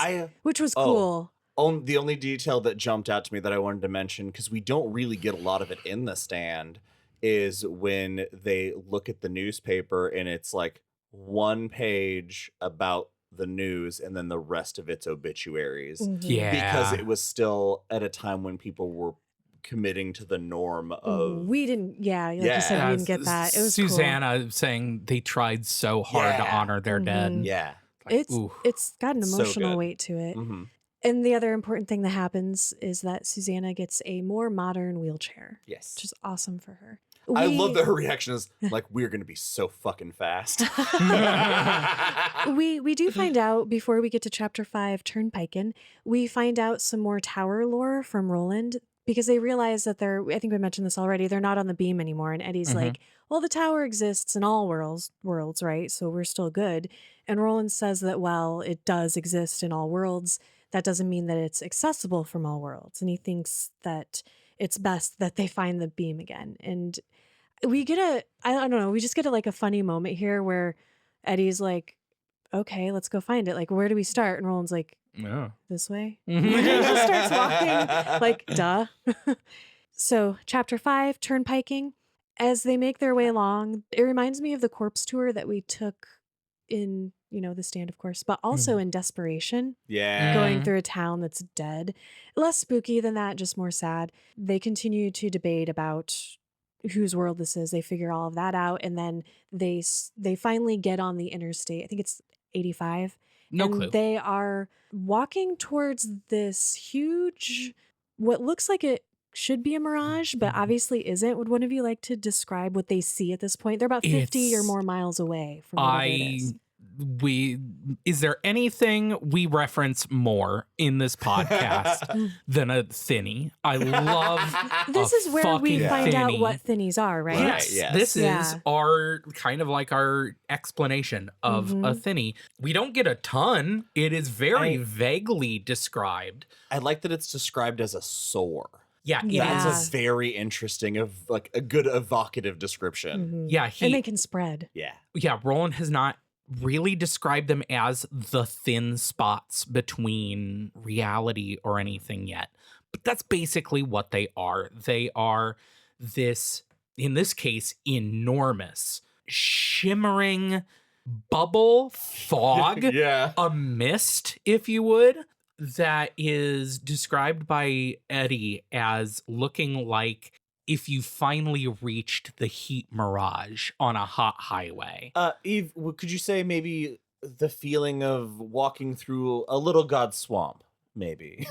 S1: which was cool.
S2: The only detail that jumped out to me that I wanted to mention, because we don't really get a lot of it in The Stand, is when they look at the newspaper and it's like one page about the news and then the rest of it's obituaries.
S3: Yeah.
S2: Because it was still at a time when people were committing to the norm of...
S1: We didn't, you said, we didn't get that. It was
S3: Susanna saying they tried so hard to honor their dead.
S2: Yeah.
S1: It's got an emotional weight to it. And the other important thing that happens is that Susanna gets a more modern wheelchair.
S2: Yes.
S1: Which is awesome for her.
S2: I love that her reaction is like, we're going to be so fucking fast.
S1: We do find out before we get to chapter 5, Turnpikin, we find out some more tower lore from Roland because they realize that I think we mentioned this already, they're not on the beam anymore. And Eddie's like, well, the tower exists in all worlds, right? So we're still good. And Roland says that, well, it does exist in all worlds. That doesn't mean that it's accessible from all worlds. And he thinks that it's best that they find the beam again. And we get I don't know, we just get a funny moment here where Eddie's like, okay, let's go find it. Like, where do we start? And Roland's like,
S3: Yeah.
S1: This way. He just starts walking like, duh. So, chapter 5, turnpiking. As they make their way along, it reminds me of the corpse tour that we took in, The Stand, of course, but also in Desperation.
S2: Yeah.
S1: Going through a town that's dead. Less spooky than that, just more sad. They continue to debate about whose world this is. They figure all of that out, and then they finally get on the interstate. I think it's 85.
S3: No clue.
S1: They are walking towards this huge, what looks like it should be a mirage, but obviously isn't. Would one of you like to describe what they see at this point? They're about 50 or more miles away from whatever it is.
S3: Is there anything we reference more in this podcast than a thinny? I love
S1: this is where we find out
S3: thinny.
S1: what thinnies are, right?
S3: Yes. This is our kind of like our explanation of a thinny. We don't get a ton. It is very vaguely described.
S2: I like that it's described as a sore.
S3: Yeah.
S2: That's a very interesting, a good evocative description.
S3: Yeah.
S1: And they can spread.
S2: Yeah.
S3: Roland has not really described them as the thin spots between reality or anything yet. But that's basically what they are. They are this, in this case, enormous, shimmering bubble, fog, a mist, if you would, that is described by Eddie as looking like if you finally reached the heat mirage on a hot highway.
S2: Eve, could you say maybe the feeling of walking through a little god swamp? Maybe.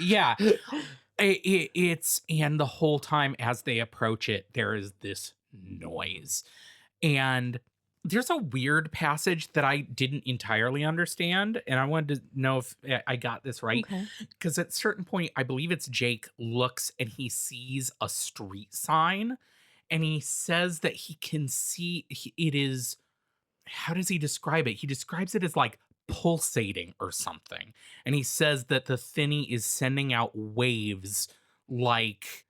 S2: Yeah. It's, and the whole time as they approach it, there is this noise. And there's a weird passage that I didn't entirely understand, and I wanted to know if I got this right. Because at a certain point, I believe it's Jake looks and he sees a street sign, and he says that he can see it is, how does he describe it? He describes it as like pulsating or something. And he says that the thinny is sending out waves like...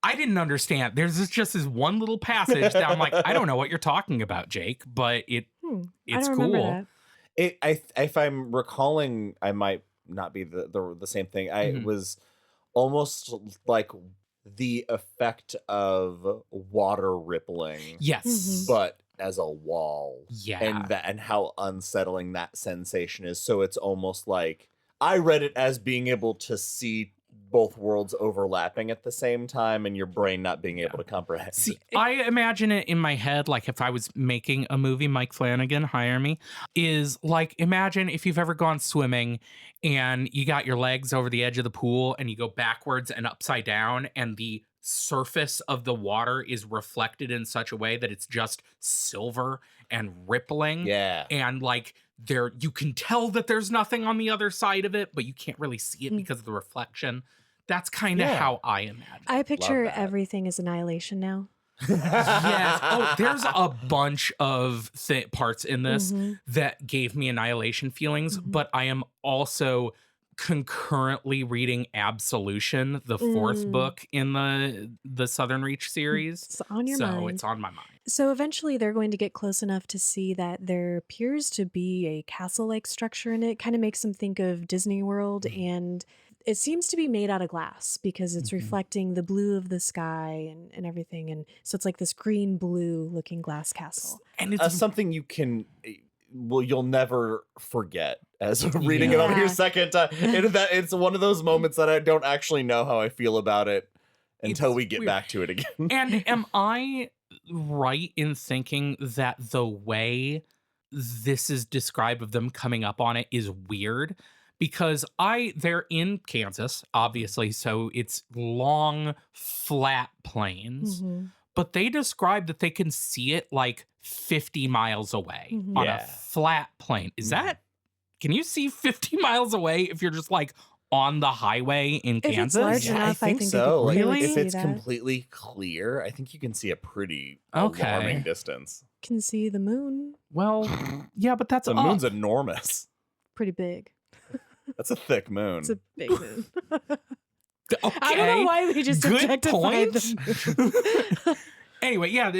S2: I didn't understand. There's just this one little passage that I'm like, I don't know what you're talking about, Jake, but it's cool. If I'm recalling, I might not be the same thing. It was almost like the effect of water rippling.
S3: Yes.
S2: But as a wall.
S3: Yeah.
S2: And how unsettling that sensation is. So it's almost like I read it as being able to see both worlds overlapping at the same time and your brain not being able to comprehend.
S3: See, I imagine it in my head, like if I was making a movie, Mike Flanagan, hire me, is like, imagine if you've ever gone swimming and you got your legs over the edge of the pool and you go backwards and upside down and the surface of the water is reflected in such a way that it's just silver and rippling.
S2: Yeah.
S3: And like you can tell that there's nothing on the other side of it, but you can't really see it because of the reflection. That's kind of how I imagine.
S1: I picture everything as Annihilation now.
S3: Yes. Oh, there's a bunch of parts in this that gave me Annihilation feelings, but I am also concurrently reading Absolution, the fourth book in the Southern Reach series.
S1: It's on your mind.
S3: So it's on my mind.
S1: So eventually they're going to get close enough to see that there appears to be a castle-like structure in it. Kind of makes them think of Disney World, and it seems to be made out of glass because it's reflecting the blue of the sky and everything. And so it's like this green-blue looking glass castle.
S2: And it's something you can... Well, you'll never forget as reading it on your second time. It's one of those moments that I don't actually know how I feel about it until we get back to it again.
S3: And am I right in thinking that the way this is described of them coming up on it is weird? Because they're in Kansas, obviously, so it's long, flat plains. But they describe that they can see it like 50 miles away on a flat plain. Is that, can you see 50 miles away if you're just like on the highway in Kansas?
S1: It's large enough, I think
S2: so.
S1: Really?
S2: If it's completely clear, I think you can see a pretty alarming distance.
S1: Can see the moon.
S3: Well, yeah, but that's
S2: the moon's enormous.
S1: Pretty big.
S2: That's a thick moon.
S1: It's a big moon.
S3: Okay.
S1: I don't know why we just
S3: Good
S1: objectified
S3: point. Anyway, yeah,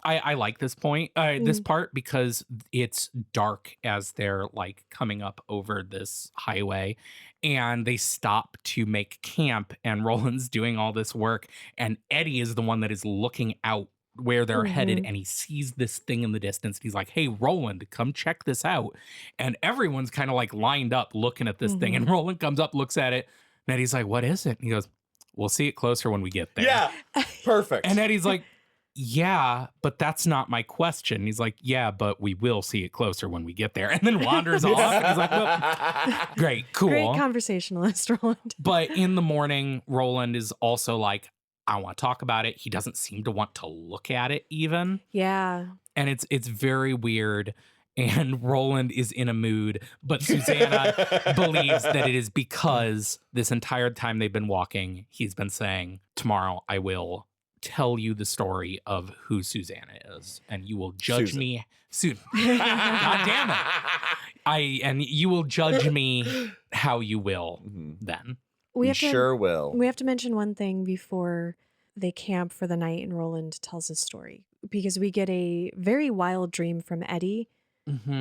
S3: I like this point, this part, because it's dark as they're like coming up over this highway, and they stop to make camp, and Roland's doing all this work, and Eddie is the one that is looking out where they're headed, and he sees this thing in the distance. He's like, hey, Roland, come check this out. And everyone's kind of like lined up looking at this thing, and Roland comes up, looks at it, and Eddie's like, what is it? And he goes, we'll see it closer when we get there.
S2: Yeah, perfect.
S3: And Eddie's like, yeah, but that's not my question. He's like, yeah, but we will see it closer when we get there. And then wanders off. And he's like, well, great, cool.
S1: Great conversationalist, Roland.
S3: But in the morning, Roland is also like, I want to talk about it. He doesn't seem to want to look at it even.
S1: Yeah.
S3: And it's very weird. And Roland is in a mood, but Susanna believes that it is because this entire time they've been walking, he's been saying, tomorrow I will tell you the story of who Susanna is, and you will judge me soon. God damn it. And you will judge me how you will then.
S2: We sure will.
S1: We have to mention one thing before they camp for the night and Roland tells his story, because we get a very wild dream from Eddie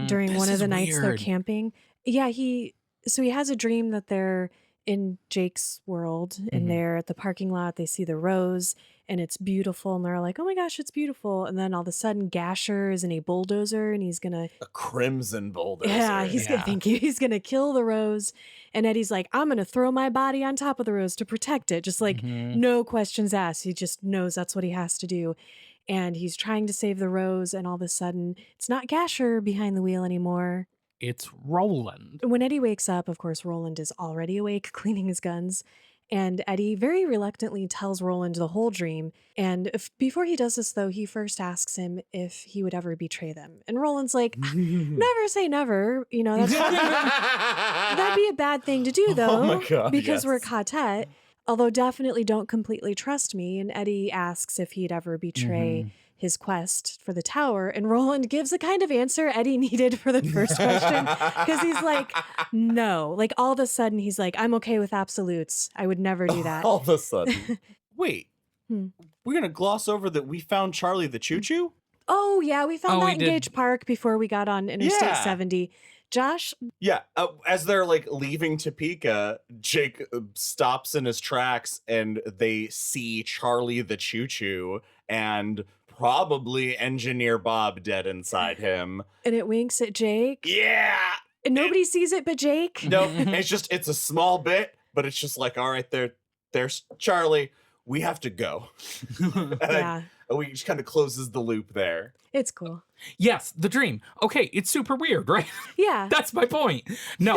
S1: during one of the nights they're camping. Yeah, he has a dream that they're in Jake's world and they're at the parking lot. They see the rose and it's beautiful, and they're like, oh my gosh, it's beautiful. And then all of a sudden Gasher is in a bulldozer, and he's gonna
S2: a crimson bulldozer.
S1: Yeah, thank you. He's gonna kill the rose. And Eddie's like, I'm gonna throw my body on top of the rose to protect it. Just like no questions asked. He just knows that's what he has to do. And he's trying to save the rose, and all of a sudden it's not Gasher behind the wheel anymore.
S3: It's Roland.
S1: When Eddie wakes up, of course, Roland is already awake, cleaning his guns. And Eddie very reluctantly tells Roland the whole dream. And before he does this, though, he first asks him if he would ever betray them. And Roland's like, never say never. You know, that'd be a bad thing to do, though.
S2: Oh my God,
S1: because we're Ka Tet. Although definitely don't completely trust me. And Eddie asks if he'd ever betray his quest for the tower. And Roland gives the kind of answer Eddie needed for the first question. Because he's like, no. Like all of a sudden he's like, I'm okay with absolutes. I would never do that.
S2: All of a sudden. Wait, we're going to gloss over that we found Charlie the Choo-Choo?
S1: Oh, yeah. We found that in Gage Park before we got on Interstate 70. Josh?
S2: Yeah, as they're like leaving Topeka, Jake stops in his tracks and they see Charlie the Choo-Choo and probably Engineer Bob dead inside him.
S1: And it winks at Jake.
S2: Yeah.
S1: And nobody sees it but Jake.
S2: No, it's a small bit, but it's just like, all right, there's Charlie. We have to go.
S1: Yeah.
S2: We just kind of closes the loop there.
S1: It's cool.
S3: Yes, the dream. Okay, it's super weird, right?
S1: Yeah.
S3: That's my point. No,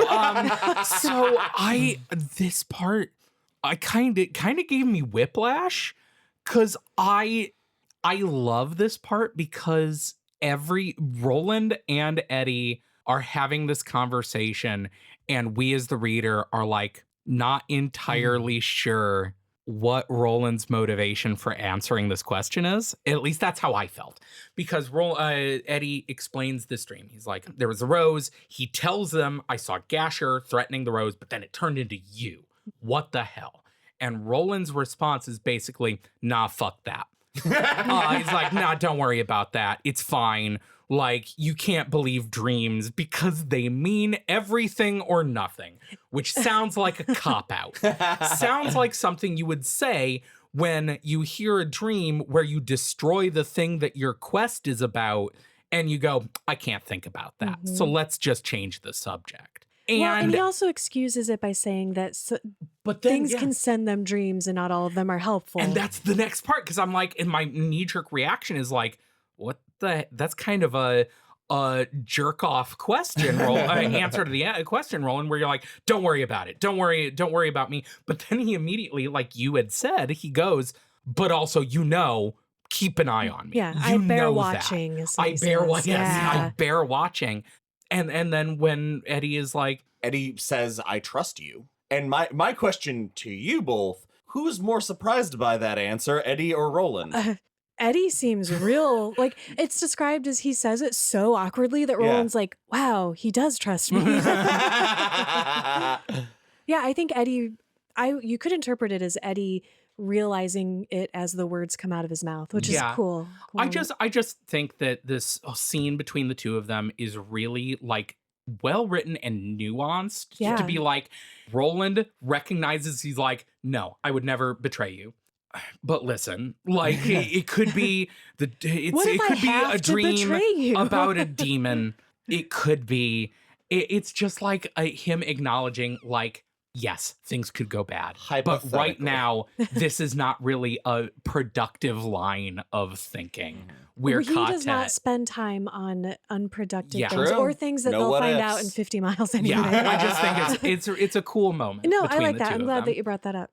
S3: so this part, I kind of gave me whiplash, because I love this part because Roland and Eddie are having this conversation, and we as the reader are like not entirely sure what Roland's motivation for answering this question is. At least that's how I felt. Because Eddie explains this dream. He's like, there was a rose. He tells them, I saw Gasher threatening the rose, but then it turned into you. What the hell? And Roland's response is basically, nah, fuck that. He's like, nah, don't worry about that. It's fine. Like, you can't believe dreams because they mean everything or nothing, which sounds like a cop-out. Sounds like something you would say when you hear a dream where you destroy the thing that your quest is about, and you go, I can't think about that. So let's just change the subject.
S1: And he also excuses it by saying that things can send them dreams and not all of them are helpful.
S3: And that's the next part, because I'm like, and my knee-jerk reaction is like, what the? That's kind of a jerk-off question, answer to the question, Roland, where you're like, don't worry about it. Don't worry about me. But then he immediately, like you had said, he goes, but also, keep an eye on me.
S1: Yeah, I bear watching.
S3: I bear watching. And then when Eddie is like...
S2: Eddie says, I trust you. And my question to you both, who's more surprised by that answer, Eddie or Roland?
S1: Eddie seems real, like, it's described as he says it so awkwardly that Roland's like, wow, he does trust me. Yeah, I think Eddie, you could interpret it as Eddie realizing it as the words come out of his mouth, which is cool.
S3: I just think that this scene between the two of them is really like well written and nuanced to be like, Roland recognizes, he's like, no, I would never betray you. But listen, like it could be it could be a dream about a demon. It could be it's just like him acknowledging, like, yes, things could go bad. But right now, this is not really a productive line of thinking. Where
S1: he does not spend time on unproductive things or things that they'll find out in 50 miles anyway.
S3: Yeah, I just think it's a cool moment.
S1: No, I like that. I'm glad that you brought that up.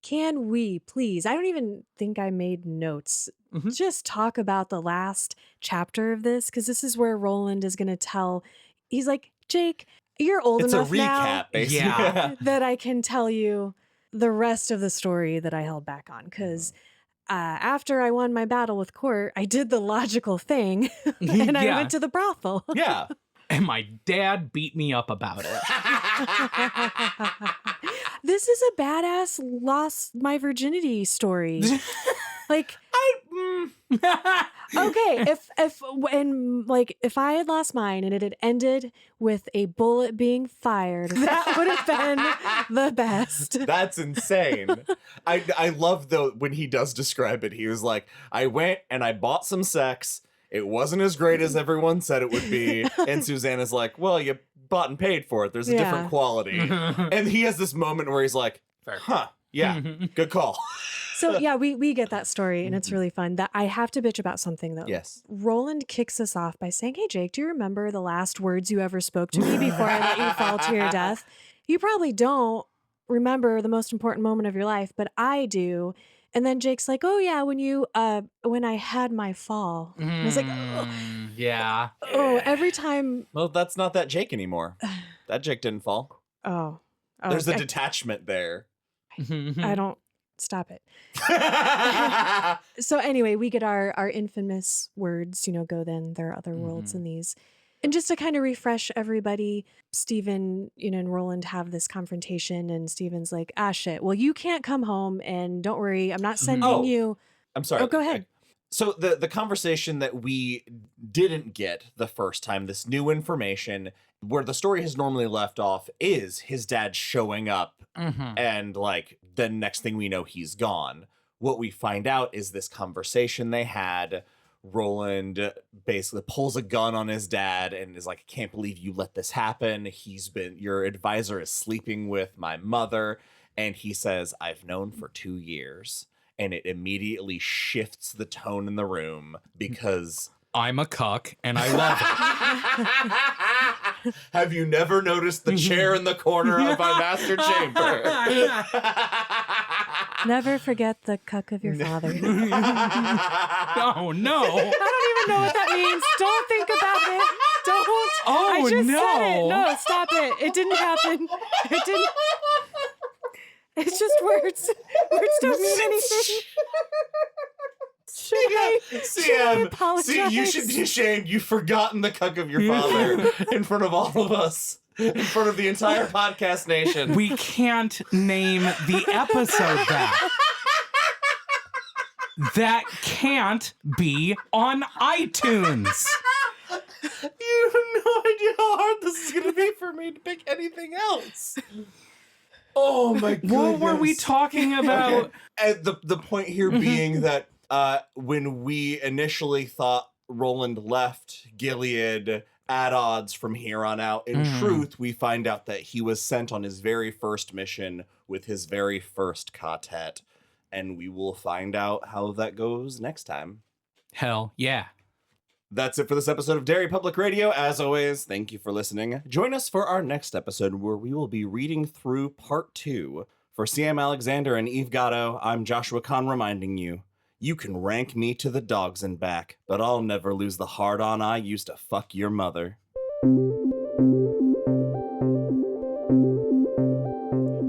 S1: Can we please, I don't even think I made notes, just talk about the last chapter of this? Because this is where Roland is going to tell, he's like, Jake, you're old enough now that I can tell you the rest of the story that I held back on. Because after I won my battle with Court, I did the logical thing and I went to the brothel.
S2: Yeah.
S3: And my dad beat me up about it.
S1: This is a badass lost my virginity story. Like, okay, if I had lost mine and it had ended with a bullet being fired, that would have been the best.
S2: That's insane. I love though when he does describe it. He was like, I went and I bought some sex. It wasn't as great as everyone said it would be. And Susanna's like, well, you bought and paid for it. There's a different quality. And he has this moment where he's like, huh, yeah, good call.
S1: So yeah, we get that story and it's really fun. That I have to bitch about something though.
S2: Yes.
S1: Roland kicks us off by saying, hey Jake, do you remember the last words you ever spoke to me before I let you fall to your death? You probably don't remember the most important moment of your life, but I do. And then Jake's like, oh yeah, when I had my fall. And I was like, oh.
S3: Yeah.
S1: Oh, every time.
S2: Well, that's not that Jake anymore. That Jake didn't fall.
S1: Oh.
S2: There's a detachment there.
S1: I don't. Stop it. So anyway, we get our infamous words, go then, there are other worlds in these. And just to kind of refresh everybody, Stephen, and Roland have this confrontation and Stephen's like, ah, shit. Well, you can't come home and don't worry. I'm not sending you.
S2: I'm sorry.
S1: Oh, go ahead.
S2: So the conversation that we didn't get the first time, this new information where the story has normally left off is his dad showing up and like the next thing we know, he's gone. What we find out is this conversation they had. Roland basically pulls a gun on his dad and is like, I can't believe you let this happen. Your advisor is sleeping with my mother. And he says, I've known for 2 years. And it immediately shifts the tone in the room because
S3: I'm a cuck and I love it.
S2: Have you never noticed the chair in the corner of my master chamber?
S1: Never forget the cuck of your father.
S3: Oh, no.
S1: I don't even know what that means. Don't think about it. Don't.
S3: Oh,
S1: I just
S3: no.
S1: said it. No, stop it. It didn't happen. It didn't. It's just words. Words don't mean anything. Should I apologize?
S2: See, you should be ashamed. You've forgotten the cuck of your father in front of all of us. In front of the entire podcast nation.
S3: We can't name the episode that. That can't be on iTunes.
S2: You have no idea how hard this is going to be for me to pick anything else. Oh my goodness.
S3: What were we talking about?
S2: Okay. The point here being that when we initially thought Roland left Gilead at odds from here on out, in truth, we find out that he was sent on his very first mission with his very first Ka Tet, and we will find out how that goes next time.
S3: Hell yeah.
S2: That's it for this episode of Derry Public Radio. As always, thank you for listening. Join us for our next episode where we will be reading through part 2. For CM Alexander and Eve Gatto, I'm Joshua Kahn reminding you, you can rank me to the dogs and back, but I'll never lose the hard-on I used to fuck your mother.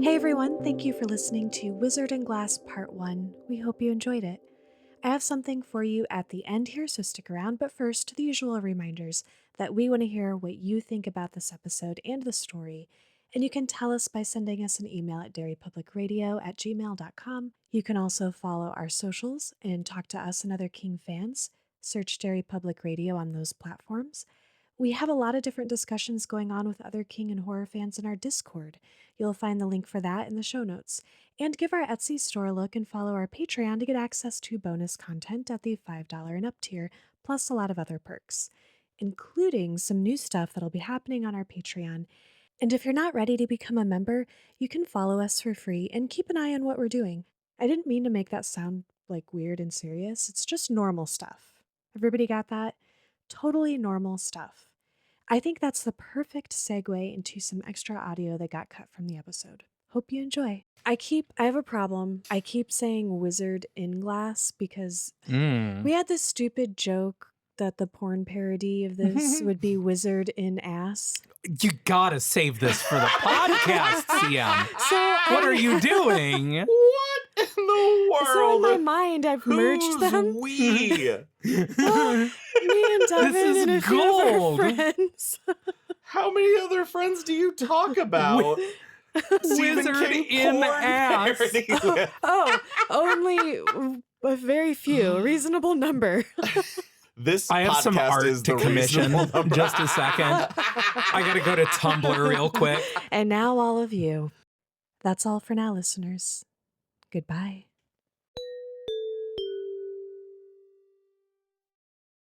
S1: Hey everyone, thank you for listening to Wizard and Glass Part 1. We hope you enjoyed it. I have something for you at the end here, so stick around, but first, the usual reminders that we want to hear what you think about this episode and the story, And you can tell us by sending us an email at derrypublicradio@gmail.com. You can also follow our socials and talk to us and other King fans. Search Derry Public Radio on those platforms. We have a lot of different discussions going on with other King and horror fans in our Discord. You'll find the link for that in the show notes. And give our Etsy store a look and follow our Patreon to get access to bonus content at the $5 and up tier, plus a lot of other perks, including some new stuff that'll be happening on our Patreon. And if you're not ready to become a member, you can follow us for free and keep an eye on what we're doing. I didn't mean to make that sound like weird and serious. It's just normal stuff. Everybody got that? Totally normal stuff. I think that's the perfect segue into some extra audio that got cut from the episode. Hope you enjoy. I have a problem. I keep saying wizard in glass because we had this stupid joke that the porn parody of this would be wizard in ass.
S3: You gotta save this for the podcast, CM. What are you doing?
S2: What in the world?
S1: So in my mind, I've merged them.
S2: We?
S1: Well, me and Devin and a few of our friends.
S2: How many other friends do you talk about?
S3: Wizard in ass.
S1: Only a very few, a reasonable number.
S2: This
S3: I have some
S2: podcast
S3: art
S2: is
S3: to
S2: the
S3: commission.
S2: reasonable number.
S3: Just a second. I gotta go to Tumblr real quick.
S1: And now all of you. That's all for now, listeners. Goodbye.